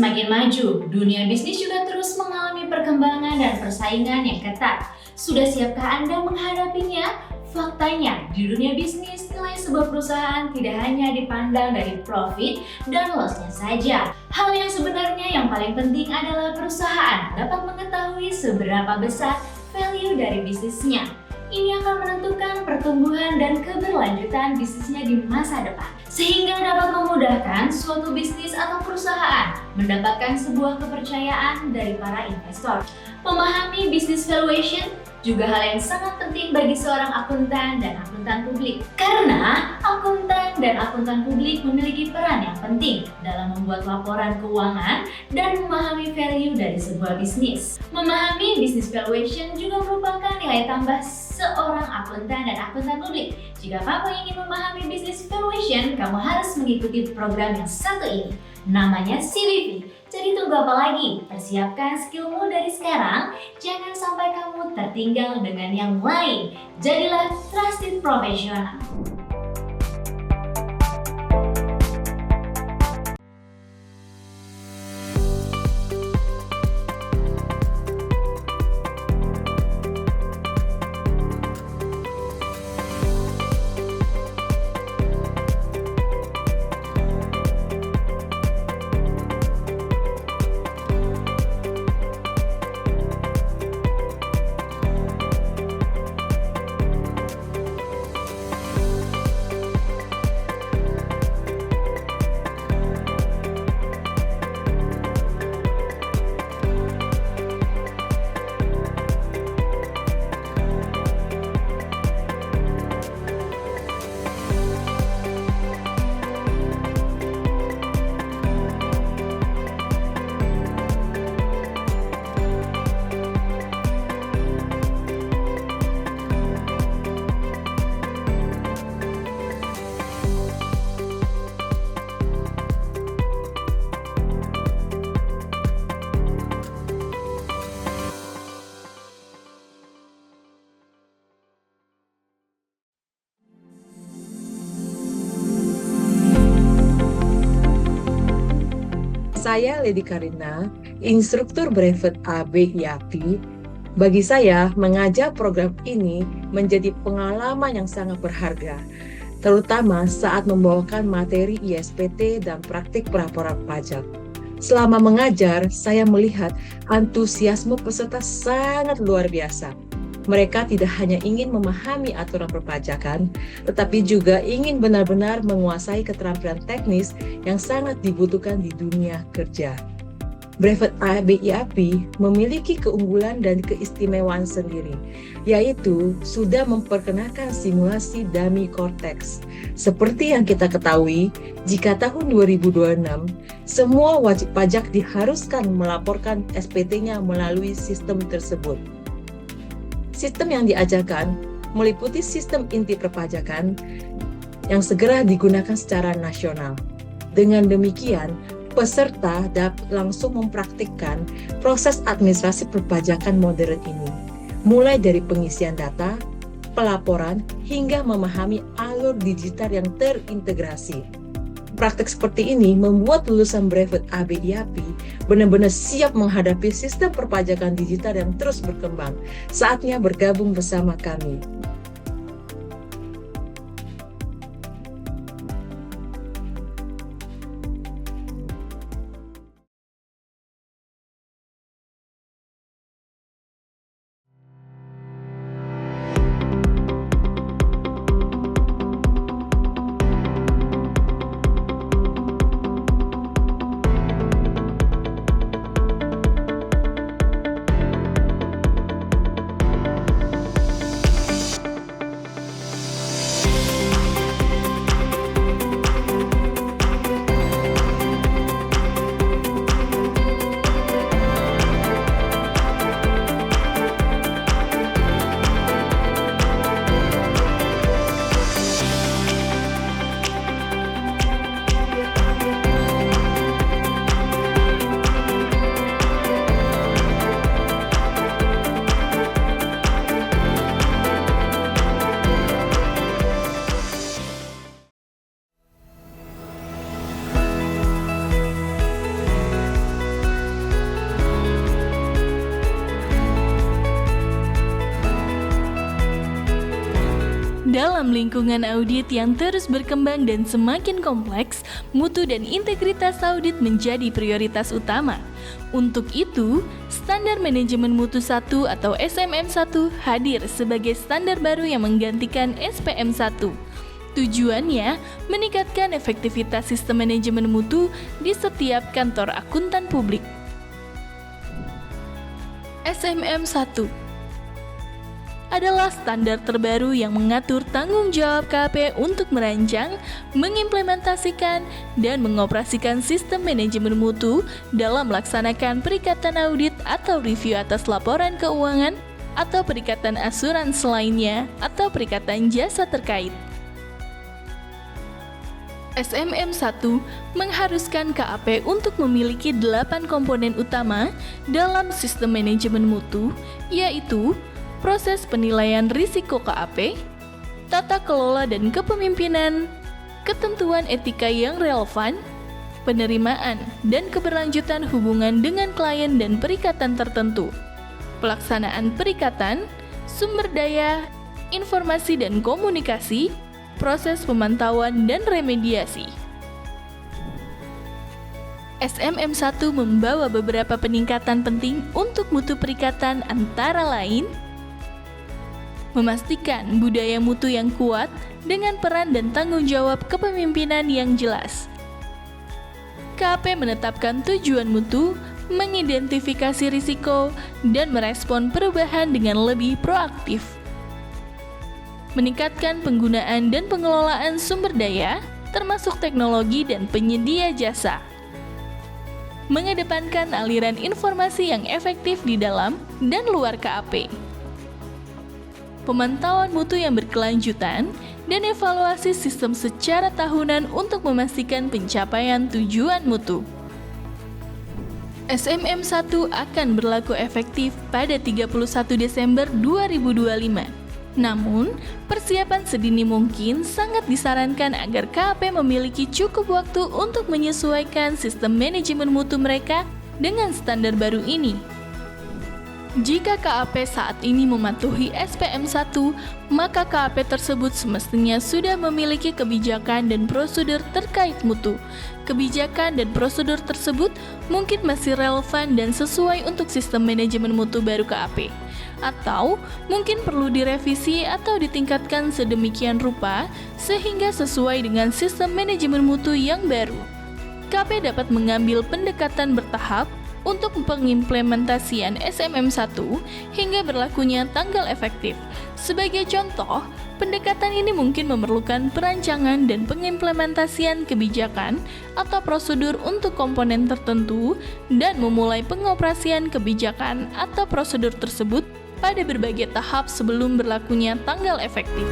Semakin maju, dunia bisnis juga terus mengalami perkembangan dan persaingan yang ketat. Sudah siapkah Anda menghadapinya? Faktanya, di dunia bisnis, nilai sebuah perusahaan tidak hanya dipandang dari profit dan loss-nya saja. Hal yang sebenarnya yang paling penting adalah perusahaan dapat mengetahui seberapa besar value dari bisnisnya. Ini akan menentukan pertumbuhan dan keberlanjutan bisnisnya di masa depan, sehingga dapat memudahkan suatu bisnis atau perusahaan mendapatkan sebuah kepercayaan dari para investor. Memahami business valuation juga hal yang sangat penting bagi seorang akuntan dan akuntan publik. Karena akuntan dan akuntan publik memiliki peran yang penting dalam membuat laporan keuangan dan memahami value dari sebuah bisnis. Memahami business valuation juga merupakan nilai tambah seorang akuntan dan akuntan publik. Jika kamu ingin memahami business valuation, kamu harus mengikuti program yang satu ini. Namanya CBV. Jadi tunggu apa lagi? Persiapkan skillmu dari sekarang. Jangan sampai kamu tertinggal dengan yang lain. Jadilah trusted professional. Saya Lady Karina, instruktur brevet AB IAPI. Bagi saya, mengajar program ini menjadi pengalaman yang sangat berharga, terutama saat membawakan materi ISPT dan praktik pelaporan pajak. Selama mengajar, saya melihat antusiasme peserta sangat luar biasa. Mereka tidak hanya ingin memahami aturan perpajakan, tetapi juga ingin benar-benar menguasai keterampilan teknis yang sangat dibutuhkan di dunia kerja. Brevet AB IAPI memiliki keunggulan dan keistimewaan sendiri, yaitu sudah memperkenalkan simulasi dummy cortex. Seperti yang kita ketahui, jika tahun 2026, semua wajib pajak diharuskan melaporkan SPT-nya melalui sistem tersebut. Sistem yang diajarkan meliputi sistem inti perpajakan yang segera digunakan secara nasional. Dengan demikian, peserta dapat langsung mempraktikkan proses administrasi perpajakan modern ini, mulai dari pengisian data, pelaporan, hingga memahami alur digital yang terintegrasi. Praktek seperti ini membuat lulusan brevet AB IAPI benar-benar siap menghadapi sistem perpajakan digital yang terus berkembang. Saatnya bergabung bersama kami. Dalam lingkungan audit yang terus berkembang dan semakin kompleks, mutu dan integritas audit menjadi prioritas utama. Untuk itu, Standar Manajemen Mutu 1 atau SMM1 hadir sebagai standar baru yang menggantikan SPM1. Tujuannya meningkatkan efektivitas sistem manajemen mutu di setiap kantor akuntan publik. SMM1 adalah standar terbaru yang mengatur tanggung jawab KAP untuk merancang, mengimplementasikan, dan mengoperasikan sistem manajemen mutu dalam melaksanakan perikatan audit atau review atas laporan keuangan atau perikatan asuransi lainnya atau perikatan jasa terkait. SMM1 mengharuskan KAP untuk memiliki 8 komponen utama dalam sistem manajemen mutu, yaitu proses penilaian risiko KAP, tata kelola dan kepemimpinan, ketentuan etika yang relevan, penerimaan dan keberlanjutan hubungan dengan klien dan perikatan tertentu, pelaksanaan perikatan, sumber daya, informasi dan komunikasi, proses pemantauan dan remediasi. SMM1 membawa beberapa peningkatan penting untuk mutu perikatan antara lain memastikan budaya mutu yang kuat dengan peran dan tanggung jawab kepemimpinan yang jelas. KAP menetapkan tujuan mutu, mengidentifikasi risiko, dan merespon perubahan dengan lebih proaktif. Meningkatkan penggunaan dan pengelolaan sumber daya, termasuk teknologi dan penyedia jasa. Mengedepankan aliran informasi yang efektif di dalam dan luar KAP. Pemantauan mutu yang berkelanjutan, dan evaluasi sistem secara tahunan untuk memastikan pencapaian tujuan mutu. SMM1 akan berlaku efektif pada 31 Desember 2025. Namun, persiapan sedini mungkin sangat disarankan agar KAP memiliki cukup waktu untuk menyesuaikan sistem manajemen mutu mereka dengan standar baru ini. Jika KAP saat ini mematuhi SPM1, maka KAP tersebut semestinya sudah memiliki kebijakan dan prosedur terkait mutu. Kebijakan dan prosedur tersebut mungkin masih relevan dan sesuai untuk sistem manajemen mutu baru KAP, atau mungkin perlu direvisi atau ditingkatkan sedemikian rupa sehingga sesuai dengan sistem manajemen mutu yang baru. KAP dapat mengambil pendekatan bertahap untuk pengimplementasian SMM1 hingga berlakunya tanggal efektif. Sebagai contoh, pendekatan ini mungkin memerlukan perancangan dan pengimplementasian kebijakan atau prosedur untuk komponen tertentu dan memulai pengoperasian kebijakan atau prosedur tersebut pada berbagai tahap sebelum berlakunya tanggal efektif.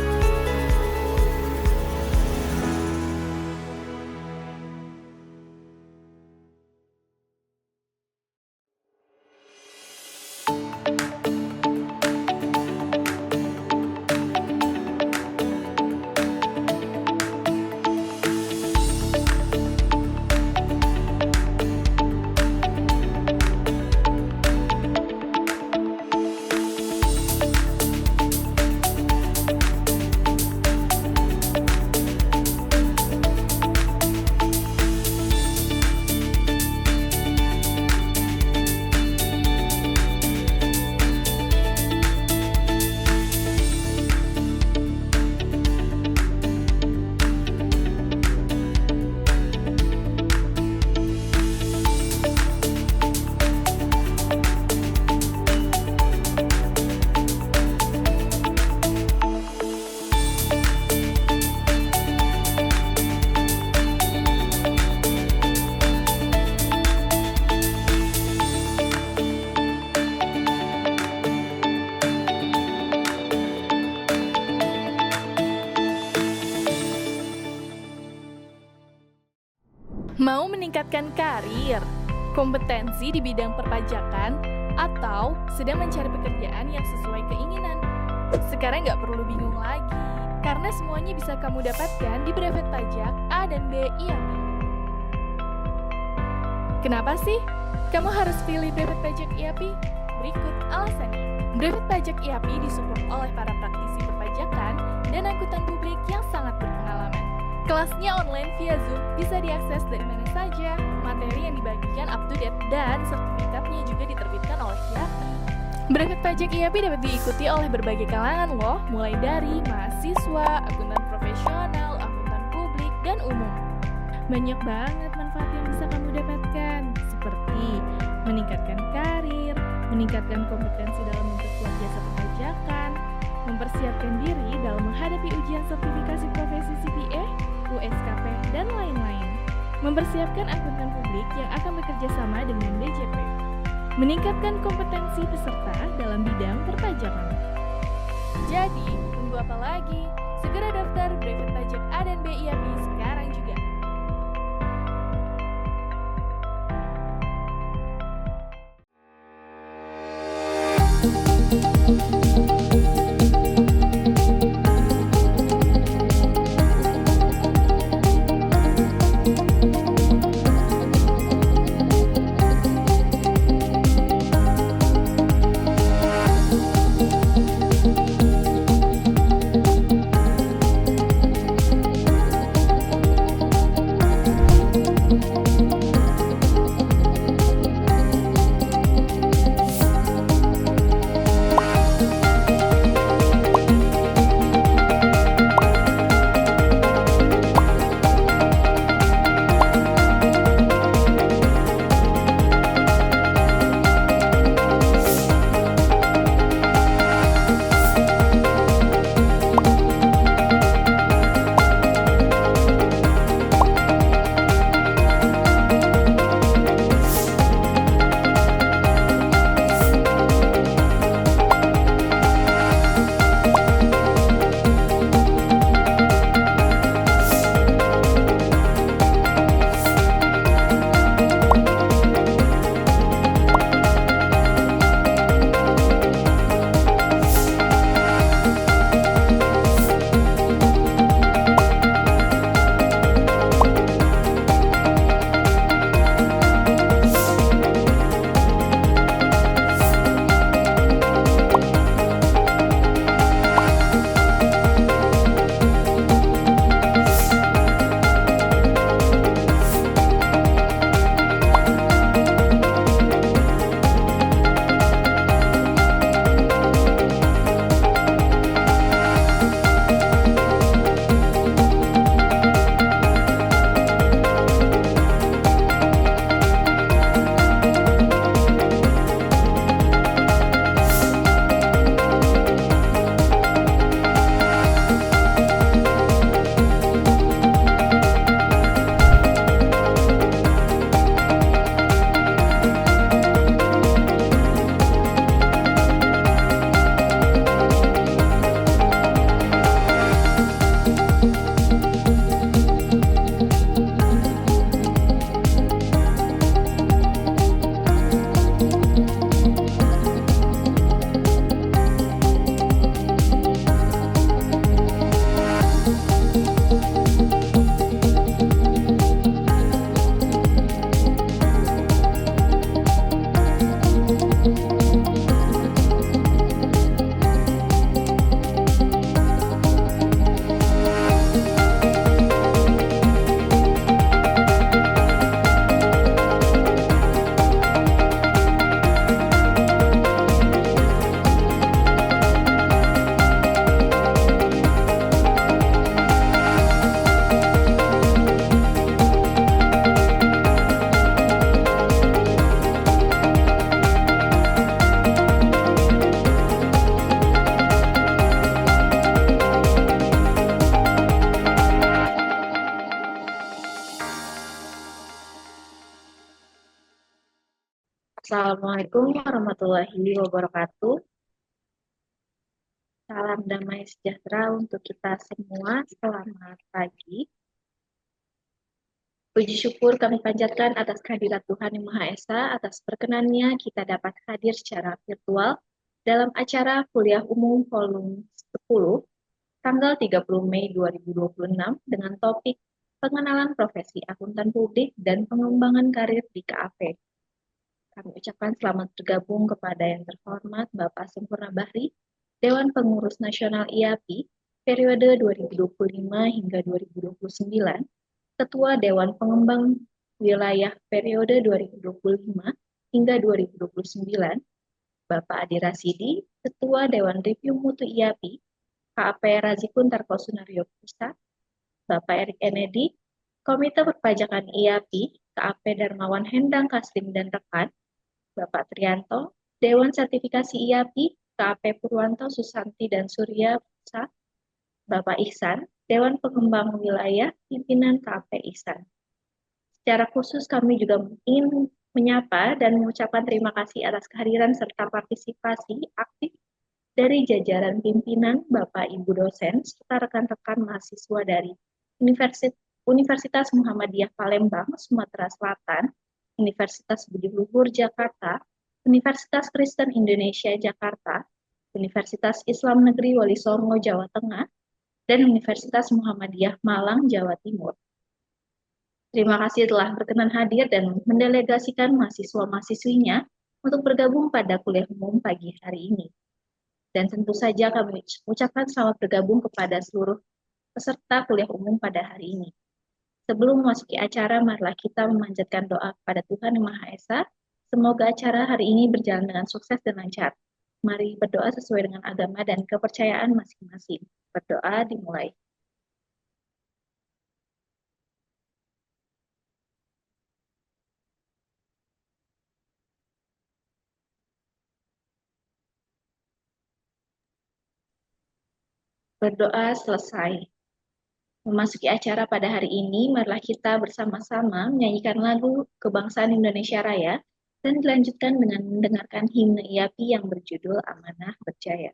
Mau meningkatkan karir, kompetensi di bidang perpajakan, atau sedang mencari pekerjaan yang sesuai keinginan? Sekarang nggak perlu bingung lagi, karena semuanya bisa kamu dapatkan di Brevet Pajak A dan B IAP. Kenapa sih kamu harus pilih Brevet Pajak IAP? Berikut alasannya. Brevet Pajak IAP disupport oleh para praktisi perpajakan dan angkutan publik yang sangat berpengalaman. Kelasnya online via Zoom bisa diakses dari mana saja, materi yang dibagikan up to date, dan sertifikatnya juga diterbitkan oleh IAPI. Berangkat pajak IAPI dapat diikuti oleh berbagai kalangan loh, mulai dari mahasiswa, akuntan profesional, akuntan publik, dan umum. Banyak banget manfaat yang bisa kamu dapatkan, seperti meningkatkan karir, meningkatkan kompetensi dalam memperkuat jasa perpajakan, mempersiapkan diri dalam menghadapi ujian sertifikasi profesi CPA, USKP, dan lain-lain. Mempersiapkan akuntan publik yang akan bekerja sama dengan DJP. Meningkatkan kompetensi peserta dalam bidang perpajakan. Jadi, tunggu apa lagi? Segera daftar brevet pajak A dan B IAPI sekarang juga. Assalamualaikum warahmatullahi wabarakatuh. Salam damai sejahtera untuk kita semua. Selamat pagi. Puji syukur kami panjatkan atas kehadirat Tuhan Yang Maha Esa, atas perkenannya kita dapat hadir secara virtual dalam acara kuliah umum volume 10, tanggal 30 Mei 2026 dengan topik pengenalan profesi akuntan publik dan pengembangan karir di KAP. Kami ucapkan selamat bergabung kepada yang terhormat Bapak Sempurna Bahri, Dewan Pengurus Nasional IAPI, periode 2025 hingga 2029, Ketua Dewan Pengembang Wilayah periode 2025 hingga 2029, Bapak Adi Rasidi, Ketua Dewan Review Mutu IAPI, KAP Razikun Tarkosunario Pusat, Bapak Erik Enedi, Komite Perpajakan IAPI, KAP Darmawan Hendang Kaslim dan rekan, Bapak Trianto, Dewan Sertifikasi IAPI, KAP Purwanto Susanti dan Surya Pusat, Bapak Ihsan, Dewan Pengembang Wilayah, Pimpinan KAP Ihsan. Secara khusus kami juga ingin menyapa dan mengucapkan terima kasih atas kehadiran serta partisipasi aktif dari jajaran pimpinan, Bapak Ibu dosen, serta rekan-rekan mahasiswa dari Universitas Muhammadiyah Palembang, Sumatera Selatan, Universitas Budi Luhur Jakarta, Universitas Kristen Indonesia Jakarta, Universitas Islam Negeri Wali Songo Jawa Tengah, dan Universitas Muhammadiyah Malang Jawa Timur. Terima kasih telah berkenan hadir dan mendelegasikan mahasiswa-mahasiswinya untuk bergabung pada kuliah umum pagi hari ini. Dan tentu saja kami ucapkan selamat bergabung kepada seluruh peserta kuliah umum pada hari ini. Sebelum memasuki acara, marilah kita memanjatkan doa kepada Tuhan Yang Maha Esa. Semoga acara hari ini berjalan dengan sukses dan lancar. Mari berdoa sesuai dengan agama dan kepercayaan masing-masing. Berdoa dimulai. Berdoa selesai. Memasuki acara pada hari ini, marilah kita bersama-sama menyanyikan lagu Kebangsaan Indonesia Raya dan dilanjutkan dengan mendengarkan himne IAPI yang berjudul Amanah Berjaya.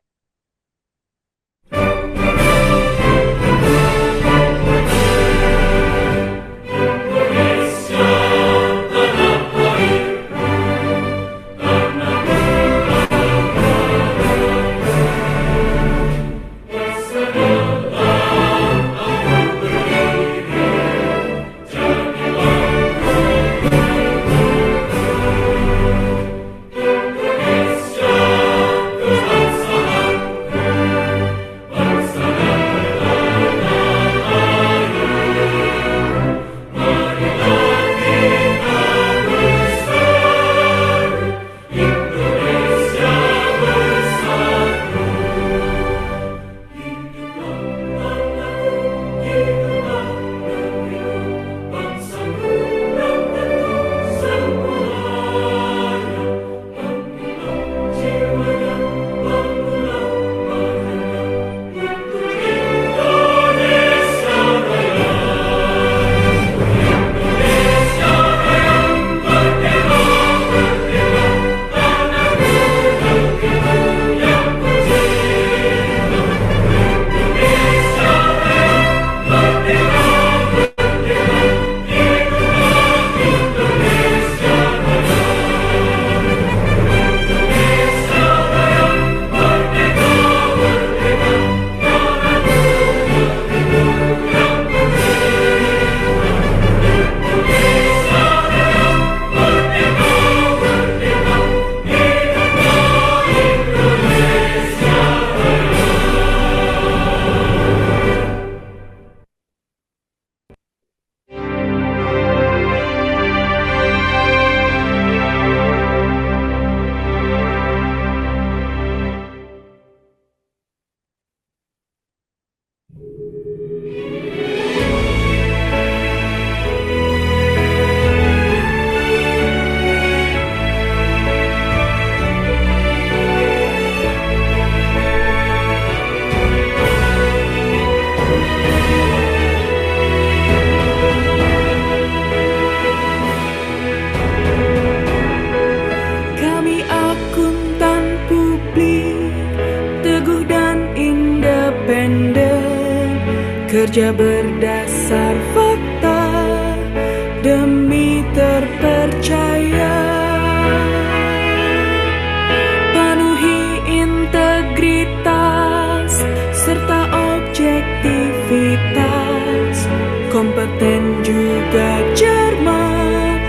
Kerja berdasar fakta demi terpercaya, penuhi integritas serta objektivitas, kompeten juga cermat,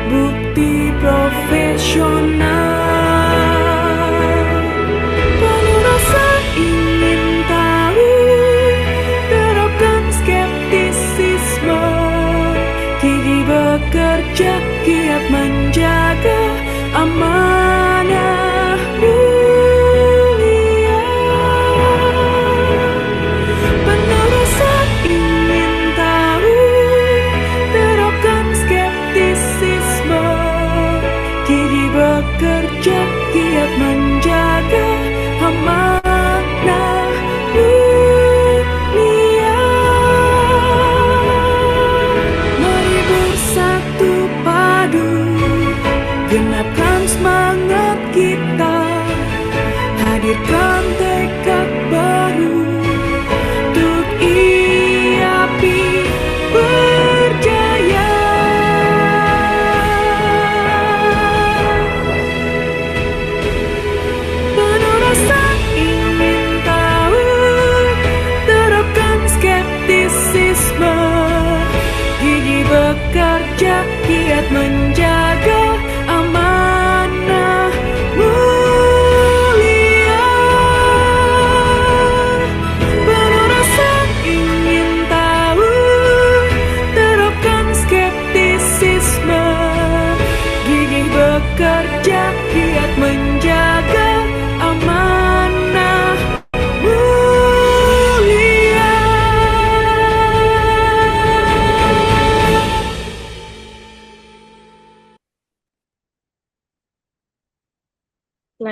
bukti profesional. Penuh rasa ingin tahu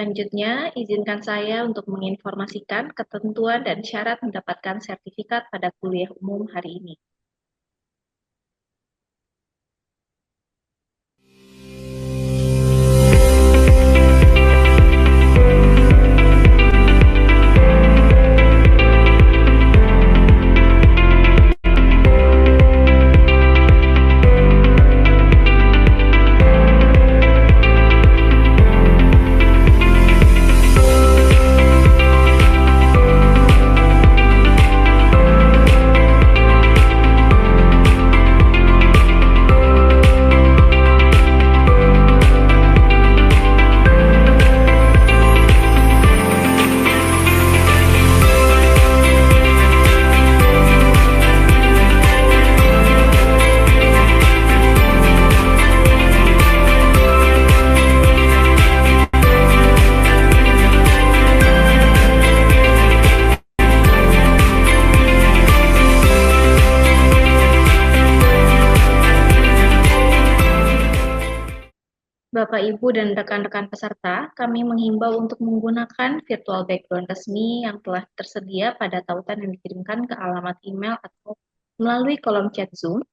Selanjutnya, izinkan saya untuk menginformasikan ketentuan dan syarat mendapatkan sertifikat pada kuliah umum hari ini. Bapak, Ibu, dan rekan-rekan peserta, kami menghimbau untuk menggunakan virtual background resmi yang telah tersedia pada tautan yang dikirimkan ke alamat email atau melalui kolom chat Zoom.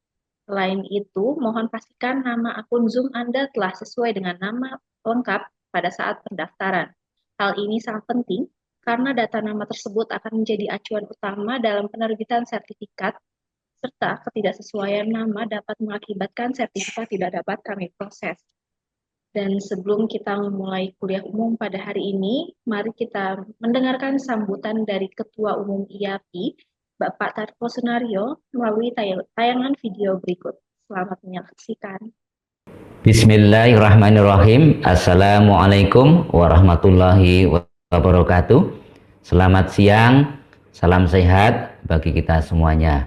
Selain itu, mohon pastikan nama akun Zoom Anda telah sesuai dengan nama lengkap pada saat pendaftaran. Hal ini sangat penting karena data nama tersebut akan menjadi acuan utama dalam penerbitan sertifikat, serta ketidaksesuaian nama dapat mengakibatkan sertifikat tidak dapat kami proses. Dan sebelum kita memulai kuliah umum pada hari ini, mari kita mendengarkan sambutan dari Ketua Umum IAPI, Bapak Tarko Sunario, melalui tayangan video berikut. Selamat menyaksikan. Bismillahirrahmanirrahim. Assalamualaikum warahmatullahi wabarakatuh. Selamat siang, salam sehat bagi kita semuanya.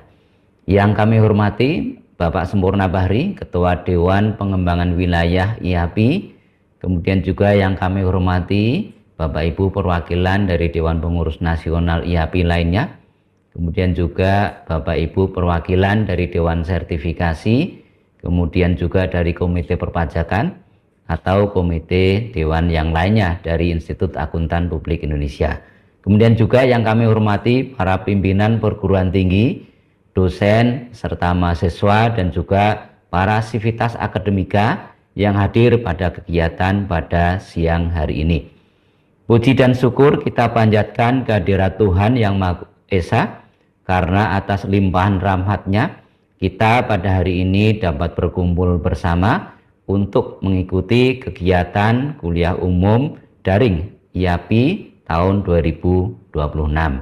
Yang kami hormati Bapak Sempurna Bahri, Ketua Dewan Pengembangan Wilayah IAPI, kemudian juga yang kami hormati Bapak Ibu perwakilan dari Dewan Pengurus Nasional IAPI lainnya, kemudian juga Bapak Ibu perwakilan dari Dewan Sertifikasi, kemudian juga dari Komite Perpajakan atau Komite Dewan yang lainnya dari Institut Akuntan Publik Indonesia. Kemudian juga yang kami hormati para pimpinan perguruan tinggi, dosen, serta mahasiswa dan juga para sivitas akademika yang hadir pada kegiatan pada siang hari ini. Puji dan syukur kita panjatkan kehadirat Tuhan Yang Maha Esa karena atas limpahan rahmat-Nya kita pada hari ini dapat berkumpul bersama untuk mengikuti kegiatan kuliah umum daring IAPI tahun 2026.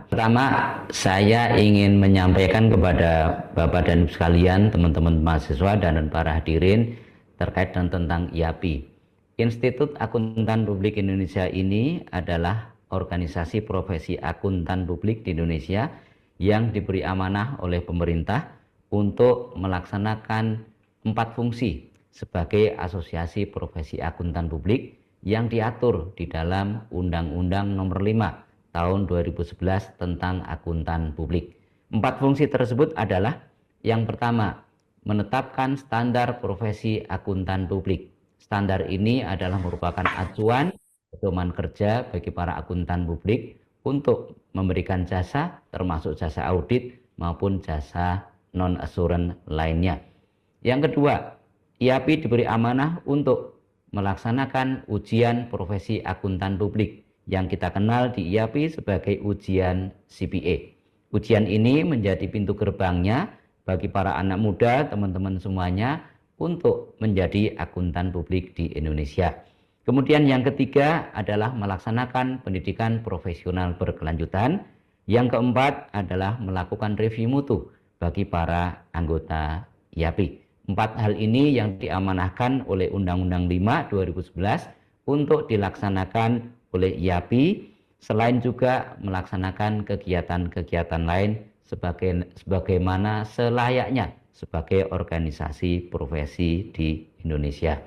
Pertama, saya ingin menyampaikan kepada Bapak dan Ibu sekalian, teman-teman mahasiswa dan para hadirin terkait dengan tentang IAPI. Institut Akuntan Publik Indonesia ini adalah organisasi profesi akuntan publik di Indonesia yang diberi amanah oleh pemerintah untuk melaksanakan 4 fungsi sebagai asosiasi profesi akuntan publik yang diatur di dalam Undang-Undang Nomor 5 Tahun 2011 tentang akuntan publik. 4 fungsi tersebut adalah yang pertama, menetapkan standar profesi akuntan publik. Standar ini adalah merupakan acuan pedoman kerja bagi para akuntan publik untuk memberikan jasa termasuk jasa audit maupun jasa non-assurance lainnya. Yang kedua, IAPI diberi amanah untuk melaksanakan ujian profesi akuntan publik yang kita kenal di IAPI sebagai ujian CPA. Ujian ini menjadi pintu gerbangnya bagi para anak muda, teman-teman semuanya, untuk menjadi akuntan publik di Indonesia. Kemudian yang ketiga adalah melaksanakan pendidikan profesional berkelanjutan. Yang keempat adalah melakukan review mutu bagi para anggota IAPI. 4 hal ini yang diamanahkan oleh Undang-Undang 5 2011 untuk dilaksanakan oleh IAPI, selain juga melaksanakan kegiatan-kegiatan lain sebagaimana selayaknya sebagai organisasi profesi di Indonesia.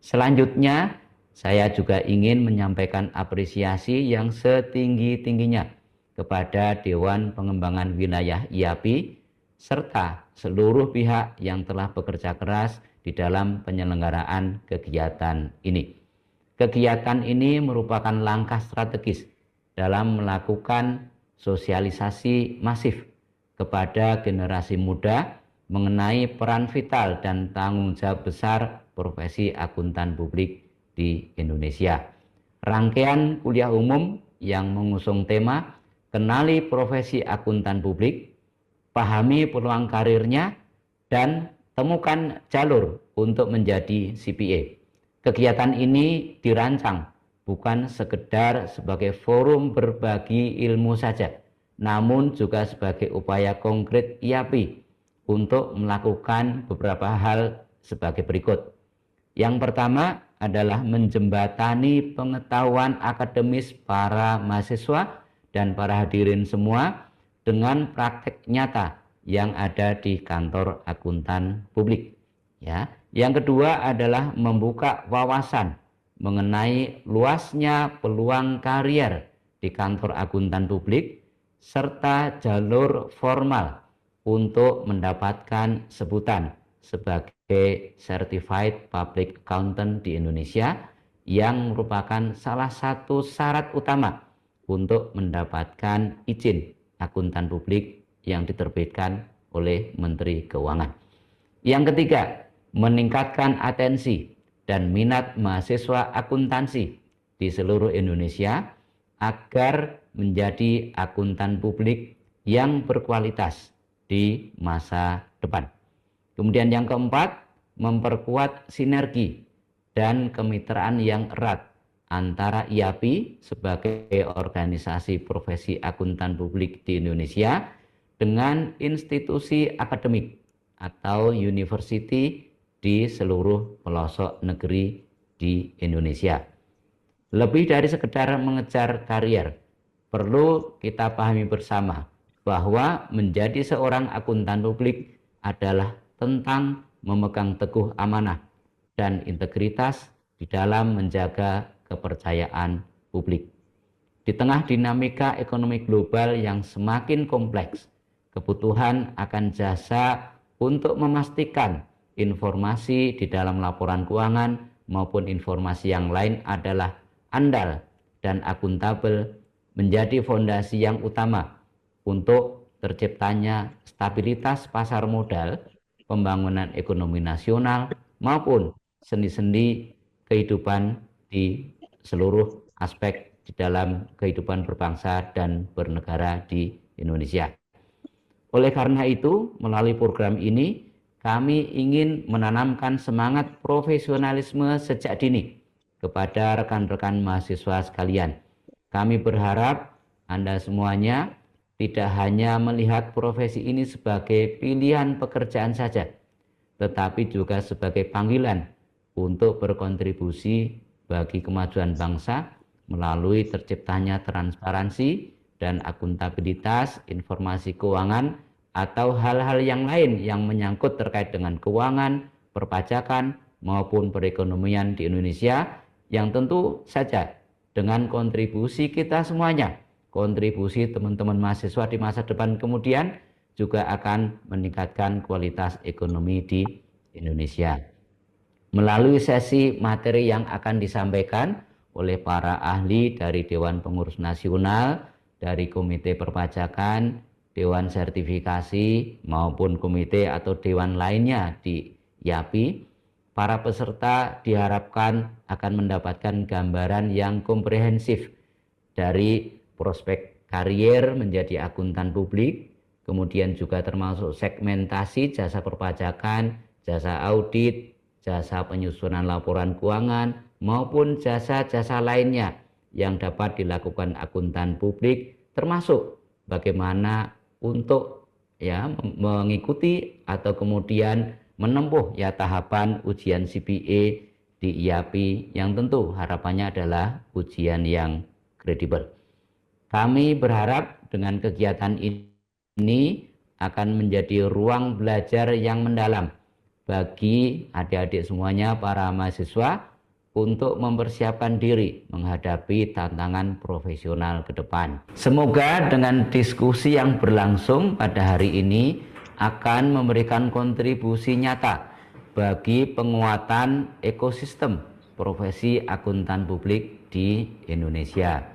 Selanjutnya, saya juga ingin menyampaikan apresiasi yang setinggi-tingginya kepada Dewan Pengembangan Wilayah IAPI serta seluruh pihak yang telah bekerja keras di dalam penyelenggaraan kegiatan ini. Kegiatan ini merupakan langkah strategis dalam melakukan sosialisasi masif kepada generasi muda mengenai peran vital dan tanggung jawab besar profesi akuntan publik di Indonesia. Rangkaian kuliah umum yang mengusung tema Kenali Profesi Akuntan Publik, Pahami Peluang Karirnya, dan Temukan Jalur untuk Menjadi CPA. Kegiatan ini dirancang bukan sekedar sebagai forum berbagi ilmu saja, namun juga sebagai upaya konkret IAPI untuk melakukan beberapa hal sebagai berikut. Yang pertama adalah menjembatani pengetahuan akademis para mahasiswa dan para hadirin semua dengan praktek nyata yang ada di kantor akuntan publik. Ya. Yang kedua adalah membuka wawasan mengenai luasnya peluang karier di kantor akuntan publik serta jalur formal untuk mendapatkan sebutan sebagai Certified Public Accountant di Indonesia yang merupakan salah satu syarat utama untuk mendapatkan izin akuntan publik yang diterbitkan oleh Menteri Keuangan. Yang ketiga, meningkatkan atensi dan minat mahasiswa akuntansi di seluruh Indonesia agar menjadi akuntan publik yang berkualitas di masa depan. Kemudian yang keempat, memperkuat sinergi dan kemitraan yang erat antara IAPI sebagai organisasi profesi akuntan publik di Indonesia dengan institusi akademik atau university di seluruh pelosok negeri di Indonesia. Lebih dari sekedar mengejar karier, perlu kita pahami bersama bahwa menjadi seorang akuntan publik adalah tentang memegang teguh amanah dan integritas di dalam menjaga kepercayaan publik. Di tengah dinamika ekonomi global yang semakin kompleks, kebutuhan akan jasa untuk memastikan informasi di dalam laporan keuangan maupun informasi yang lain adalah andal dan akuntabel menjadi fondasi yang utama untuk terciptanya stabilitas pasar modal, pembangunan ekonomi nasional maupun sendi-sendi kehidupan di seluruh aspek di dalam kehidupan berbangsa dan bernegara di Indonesia. Oleh karena itu, melalui program ini kami ingin menanamkan semangat profesionalisme sejak dini kepada rekan-rekan mahasiswa sekalian. Kami berharap Anda semuanya tidak hanya melihat profesi ini sebagai pilihan pekerjaan saja, tetapi juga sebagai panggilan untuk berkontribusi bagi kemajuan bangsa melalui terciptanya transparansi dan akuntabilitas informasi keuangan atau hal-hal yang lain yang menyangkut terkait dengan keuangan, perpajakan, maupun perekonomian di Indonesia yang tentu saja dengan kontribusi kita semuanya, kontribusi teman-teman mahasiswa di masa depan kemudian juga akan meningkatkan kualitas ekonomi di Indonesia. Melalui sesi materi yang akan disampaikan oleh para ahli dari Dewan Pengurus Nasional, dari Komite Perpajakan, Dewan Sertifikasi, maupun komite atau dewan lainnya di IAPI, para peserta diharapkan akan mendapatkan gambaran yang komprehensif dari prospek karier menjadi akuntan publik, kemudian juga termasuk segmentasi jasa perpajakan, jasa audit, jasa penyusunan laporan keuangan, maupun jasa-jasa lainnya yang dapat dilakukan akuntan publik, termasuk bagaimana untuk mengikuti atau kemudian menempuh tahapan ujian CPA di IAPI yang tentu harapannya adalah ujian yang kredibel. Kami berharap dengan kegiatan ini akan menjadi ruang belajar yang mendalam bagi adik-adik semuanya para mahasiswa untuk mempersiapkan diri menghadapi tantangan profesional ke depan. Semoga dengan diskusi yang berlangsung pada hari ini akan memberikan kontribusi nyata bagi penguatan ekosistem profesi akuntan publik di Indonesia.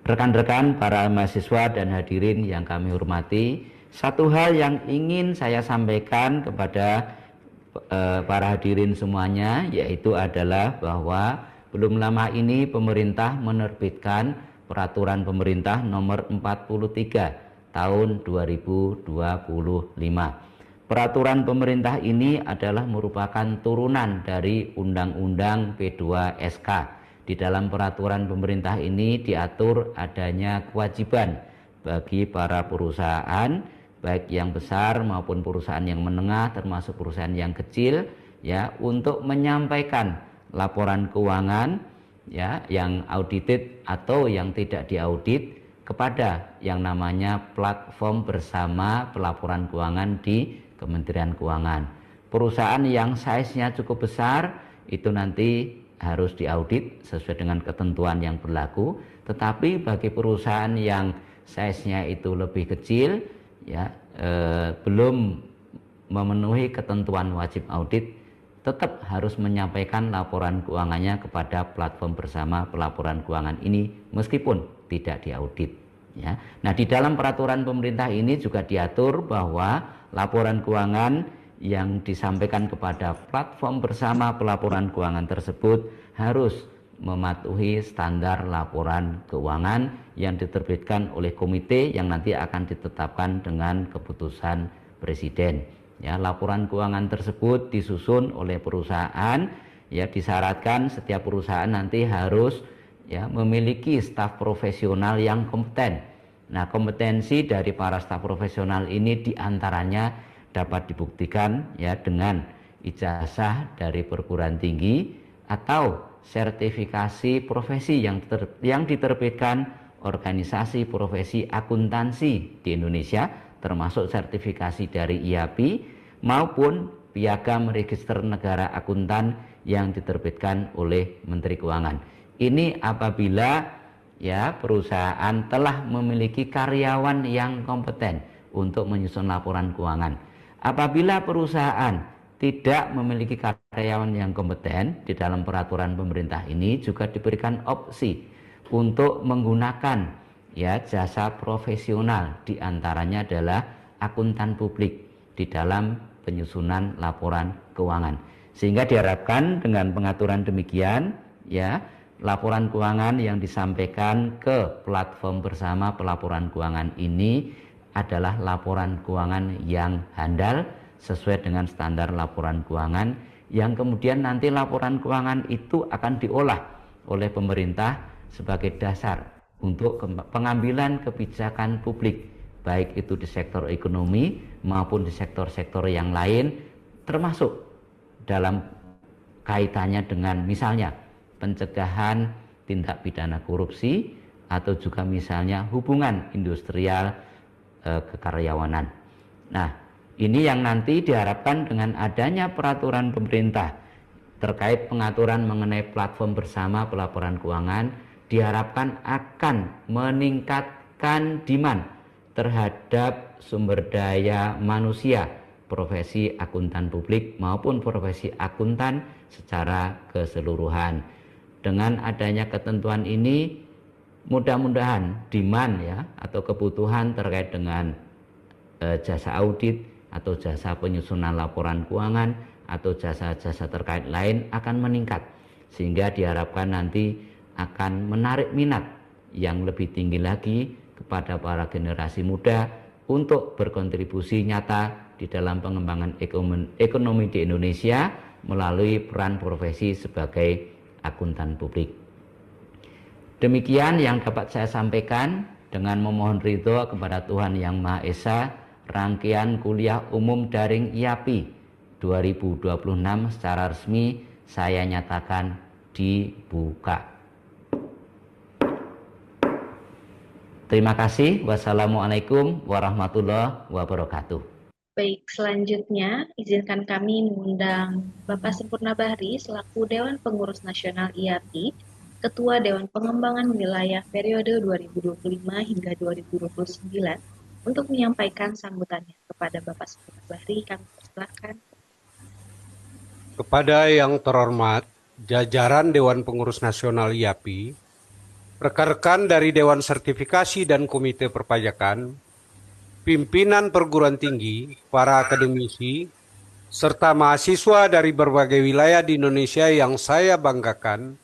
Rekan-rekan, para mahasiswa dan hadirin yang kami hormati, satu hal yang ingin saya sampaikan kepada para hadirin semuanya, yaitu adalah bahwa belum lama ini pemerintah menerbitkan peraturan pemerintah nomor 43 tahun 2025. Peraturan pemerintah ini adalah merupakan turunan dari Undang-Undang P2SK. Di dalam peraturan pemerintah ini diatur adanya kewajiban bagi para perusahaan, baik yang besar maupun perusahaan yang menengah, termasuk perusahaan yang kecil, ya, untuk menyampaikan laporan keuangan, ya, yang audited atau yang tidak diaudit kepada yang namanya platform bersama pelaporan keuangan di Kementerian Keuangan. Perusahaan yang size-nya cukup besar itu nanti harus diaudit sesuai dengan ketentuan yang berlaku, tetapi bagi perusahaan yang size-nya itu lebih kecil, ya, belum memenuhi ketentuan wajib audit, tetap harus menyampaikan laporan keuangannya kepada platform bersama pelaporan keuangan ini meskipun tidak diaudit, ya. Nah, di dalam peraturan pemerintah ini juga diatur bahwa laporan keuangan yang disampaikan kepada platform bersama pelaporan keuangan tersebut harus mematuhi standar laporan keuangan yang diterbitkan oleh komite yang nanti akan ditetapkan dengan keputusan Presiden. Ya, laporan keuangan tersebut disusun oleh perusahaan, ya, disyaratkan setiap perusahaan nanti harus, ya, memiliki staf profesional yang kompeten. Nah, kompetensi dari para staf profesional ini diantaranya dapat dibuktikan, ya, dengan ijazah dari perguruan tinggi atau sertifikasi profesi yang diterbitkan organisasi profesi akuntansi di Indonesia, termasuk sertifikasi dari IAPI maupun piagam register negara akuntan yang diterbitkan oleh Menteri Keuangan. Ini apabila, ya, perusahaan telah memiliki karyawan yang kompeten untuk menyusun laporan keuangan. Apabila perusahaan tidak memiliki karyawan yang kompeten, di dalam peraturan pemerintah ini juga diberikan opsi untuk menggunakan, ya, jasa profesional, diantaranya adalah akuntan publik di dalam penyusunan laporan keuangan. Sehingga diharapkan dengan pengaturan demikian, ya, laporan keuangan yang disampaikan ke platform bersama pelaporan keuangan ini adalah laporan keuangan yang handal sesuai dengan standar laporan keuangan, yang kemudian nanti laporan keuangan itu akan diolah oleh pemerintah sebagai dasar untuk pengambilan kebijakan publik, baik itu di sektor ekonomi maupun di sektor-sektor yang lain, termasuk dalam kaitannya dengan misalnya pencegahan tindak pidana korupsi atau juga misalnya hubungan industrial kekaryawanan. Nah, ini yang nanti diharapkan dengan adanya peraturan pemerintah terkait pengaturan mengenai platform bersama pelaporan keuangan, diharapkan akan meningkatkan demand terhadap sumber daya manusia profesi akuntan publik maupun profesi akuntan secara keseluruhan. Dengan adanya ketentuan ini, mudah-mudahan demand, ya, atau kebutuhan terkait dengan jasa audit atau jasa penyusunan laporan keuangan atau jasa-jasa terkait lain akan meningkat, sehingga diharapkan nanti akan menarik minat yang lebih tinggi lagi kepada para generasi muda untuk berkontribusi nyata di dalam pengembangan ekonomi di Indonesia melalui peran profesi sebagai akuntan publik. Demikian yang dapat saya sampaikan. Dengan memohon ridho kepada Tuhan Yang Maha Esa, rangkaian kuliah umum daring IAPI 2026 secara resmi saya nyatakan dibuka. Terima kasih. Wassalamualaikum warahmatullahi wabarakatuh. Baik, selanjutnya izinkan kami mengundang Bapak Sempurna Bahri selaku Dewan Pengurus Nasional IAPI, Ketua Dewan Pengembangan Wilayah periode 2025 hingga 2029 untuk menyampaikan sambutannya. Kepada Bapak Sempurna Bahri, kami persilahkan. Kepada yang terhormat jajaran Dewan Pengurus Nasional IAPI, rekan-rekan dari Dewan Sertifikasi dan Komite Perpajakan, pimpinan perguruan tinggi, para akademisi, serta mahasiswa dari berbagai wilayah di Indonesia yang saya banggakan,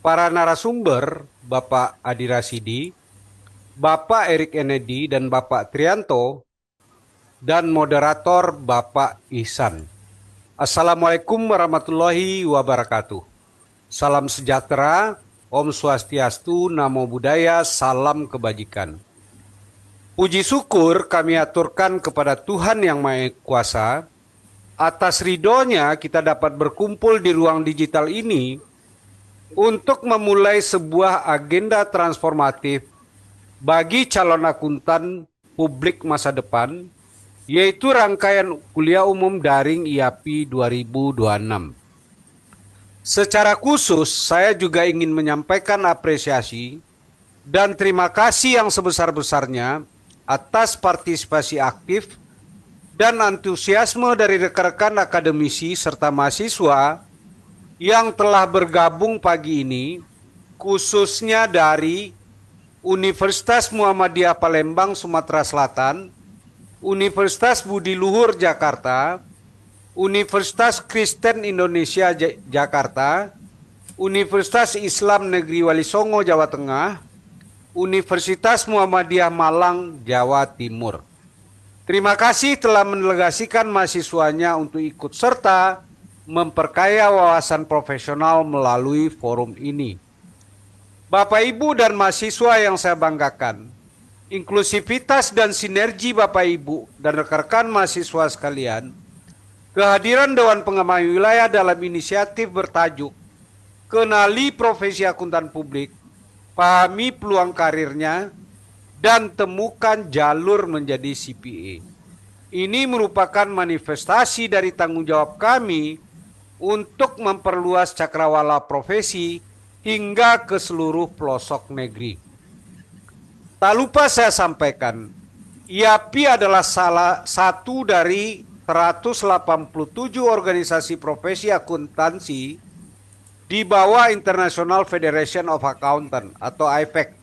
para narasumber Bapak Adi Rasidi, Bapak Erik Enedi, dan Bapak Trianto, dan moderator Bapak Ihsan. Assalamualaikum warahmatullahi wabarakatuh. Salam sejahtera, Om Swastiastu, Namo Buddhaya, salam kebajikan. Puji syukur kami aturkan kepada Tuhan Yang Maha Kuasa, atas ridhonya kita dapat berkumpul di ruang digital ini untuk memulai sebuah agenda transformatif bagi calon akuntan publik masa depan, yaitu rangkaian kuliah umum daring IAPI 2026. Secara khusus, saya juga ingin menyampaikan apresiasi dan terima kasih yang sebesar-besarnya atas partisipasi aktif dan antusiasme dari rekan-rekan akademisi serta mahasiswa yang telah bergabung pagi ini, khususnya dari Universitas Muhammadiyah Palembang, Sumatera Selatan, Universitas Budi Luhur Jakarta, Universitas Kristen Indonesia Jakarta, Universitas Islam Negeri Wali Songo Jawa Tengah, Universitas Muhammadiyah Malang Jawa Timur. Terima kasih telah mendelegasikan mahasiswanya untuk ikut serta memperkaya wawasan profesional melalui forum ini. Bapak, Ibu, dan mahasiswa yang saya banggakan, inklusivitas dan sinergi Bapak, Ibu, dan rekan-rekan mahasiswa sekalian, kehadiran Dewan Pengembangan Wilayah dalam inisiatif bertajuk Kenali Profesi Akuntan Publik, Pahami Peluang Karirnya, dan Temukan Jalur Menjadi CPA. Ini merupakan manifestasi dari tanggung jawab kami untuk memperluas cakrawala profesi hingga ke seluruh pelosok negeri. Tak lupa saya sampaikan, IAPI adalah salah satu dari 187 organisasi profesi akuntansi di bawah International Federation of Accountants atau IFAC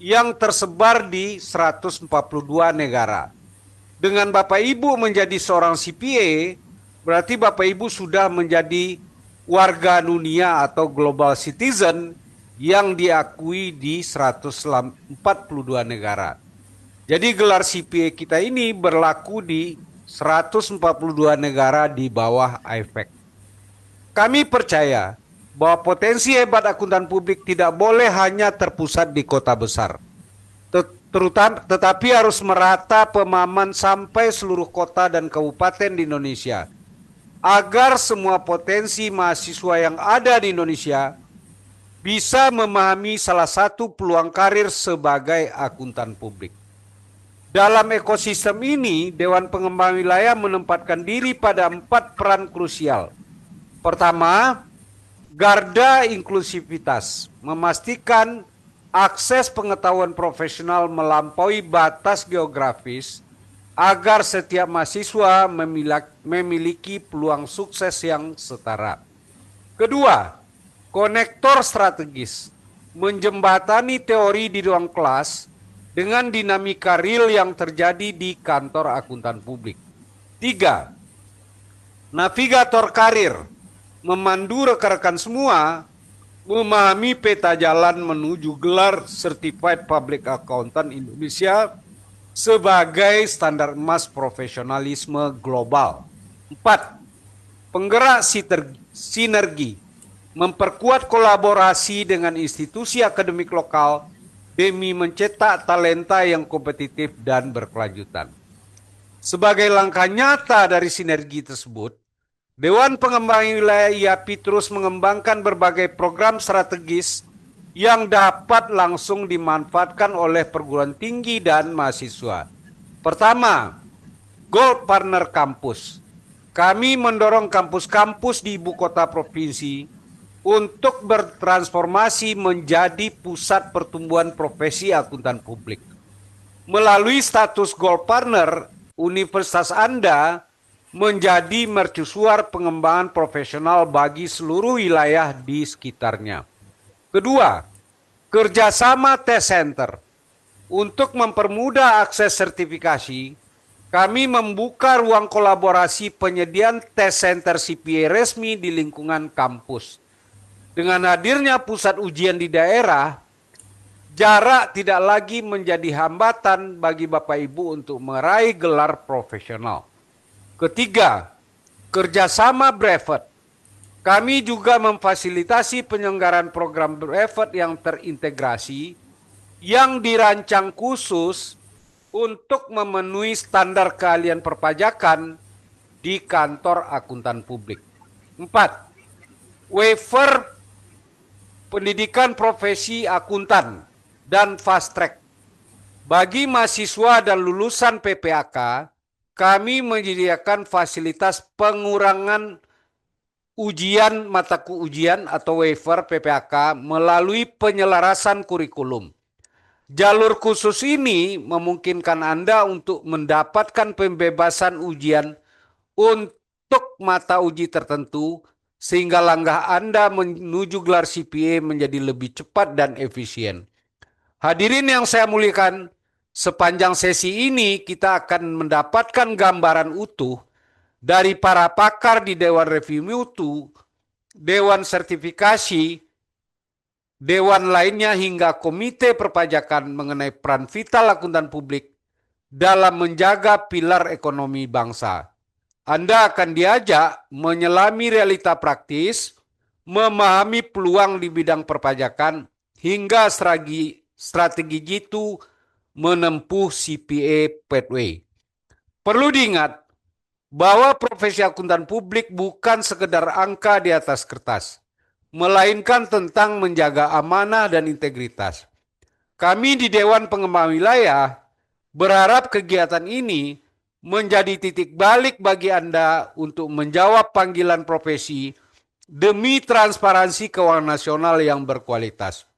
yang tersebar di 142 negara. Dengan Bapak Ibu menjadi seorang CPA, berarti Bapak Ibu sudah menjadi warga dunia atau global citizen yang diakui di 142 negara. Jadi gelar CPA kita ini berlaku di 142 negara di bawah IFAC. Kami percaya bahwa potensi hebat akuntan publik tidak boleh hanya terpusat di kota besar, tetapi harus merata pemahaman sampai seluruh kota dan kabupaten di Indonesia, agar semua potensi mahasiswa yang ada di Indonesia bisa memahami salah satu peluang karir sebagai akuntan publik. Dalam ekosistem ini, Dewan Pengembangan Wilayah menempatkan diri pada 4 peran krusial. Pertama, garda inklusivitas, memastikan akses pengetahuan profesional melampaui batas geografis agar setiap mahasiswa memiliki peluang sukses yang setara. Kedua, konektor strategis, menjembatani teori di ruang kelas dengan dinamika real yang terjadi di kantor akuntan publik. Tiga, navigator karir, memandu rekan-rekan semua memahami peta jalan menuju gelar Certified Public Accountant Indonesia sebagai standar emas profesionalisme global. 4. Penggerak sinergi, memperkuat kolaborasi dengan institusi akademik lokal demi mencetak talenta yang kompetitif dan berkelanjutan. Sebagai langkah nyata dari sinergi tersebut, Dewan Pengembangan Wilayah IAPI terus mengembangkan berbagai program strategis yang dapat langsung dimanfaatkan oleh perguruan tinggi dan mahasiswa. Pertama, Gold Partner Campus. Kami mendorong kampus-kampus di ibu kota provinsi untuk bertransformasi menjadi pusat pertumbuhan profesi akuntan publik. Melalui status Gold Partner, universitas Anda menjadi mercusuar pengembangan profesional bagi seluruh wilayah di sekitarnya. Kedua, kerjasama test center. Untuk mempermudah akses sertifikasi, kami membuka ruang kolaborasi penyediaan test center CPA resmi di lingkungan kampus. Dengan hadirnya pusat ujian di daerah, jarak tidak lagi menjadi hambatan bagi Bapak Ibu untuk meraih gelar profesional. Ketiga, kerjasama brevet. Kami juga memfasilitasi penyelenggaraan program brevet yang terintegrasi yang dirancang khusus untuk memenuhi standar keahlian perpajakan di kantor akuntan publik. 4. Waiver pendidikan profesi akuntan dan fast track. Bagi mahasiswa dan lulusan PPAK, kami menyediakan fasilitas pengurangan ujian mata ujian atau waiver PPAK melalui penyelarasan kurikulum. Jalur khusus ini memungkinkan Anda untuk mendapatkan pembebasan ujian untuk mata uji tertentu sehingga langkah Anda menuju gelar CPA menjadi lebih cepat dan efisien. Hadirin yang saya muliakan, sepanjang sesi ini kita akan mendapatkan gambaran utuh dari para pakar di Dewan Review Mutu, Dewan Sertifikasi, Dewan lainnya hingga Komite Perpajakan mengenai peran vital akuntan publik dalam menjaga pilar ekonomi bangsa. Anda akan diajak menyelami realita praktis, memahami peluang di bidang perpajakan, hingga strategi jitu menempuh CPA pathway. Perlu diingat bahwa profesi akuntan publik bukan sekedar angka di atas kertas, melainkan tentang menjaga amanah dan integritas. Kami di Dewan Pengembangan Wilayah berharap kegiatan ini menjadi titik balik bagi Anda untuk menjawab panggilan profesi demi transparansi keuangan nasional yang berkualitas.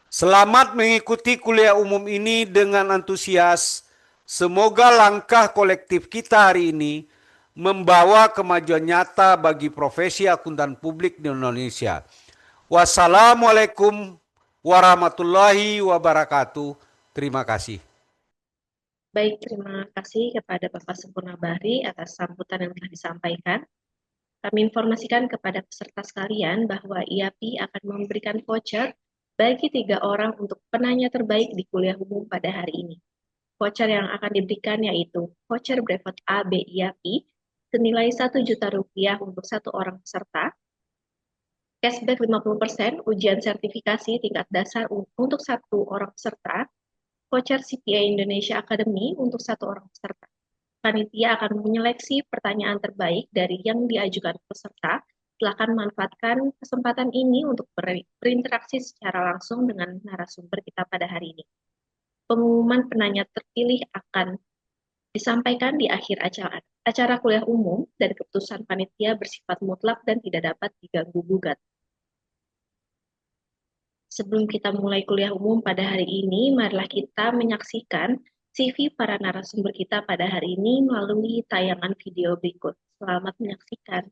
Selamat mengikuti kuliah umum ini dengan antusias. Semoga langkah kolektif kita hari ini membawa kemajuan nyata bagi profesi akuntan publik di Indonesia. Wassalamualaikum warahmatullahi wabarakatuh. Terima kasih. Baik, terima kasih kepada Bapak Sempurna Bahri atas sambutan yang telah disampaikan. Kami informasikan kepada peserta sekalian bahwa IAPI akan memberikan voucher bagi 3 orang untuk penanya terbaik di kuliah umum pada hari ini. Voucher yang akan diberikan yaitu voucher brevet AB IAPI senilai Rp1 juta untuk 1 orang peserta, cashback 50% ujian sertifikasi tingkat dasar untuk 1 orang peserta, voucher CPA Indonesia Academy untuk 1 orang peserta. Panitia akan menyeleksi pertanyaan terbaik dari yang diajukan peserta. Silakan manfaatkan kesempatan ini untuk berinteraksi secara langsung dengan narasumber kita pada hari ini. Pengumuman penanya terpilih akan disampaikan di akhir acara kuliah umum dan keputusan panitia bersifat mutlak dan tidak dapat diganggu-gugat. Sebelum kita mulai kuliah umum pada hari ini, marilah kita menyaksikan CV para narasumber kita pada hari ini melalui tayangan video berikut. Selamat menyaksikan.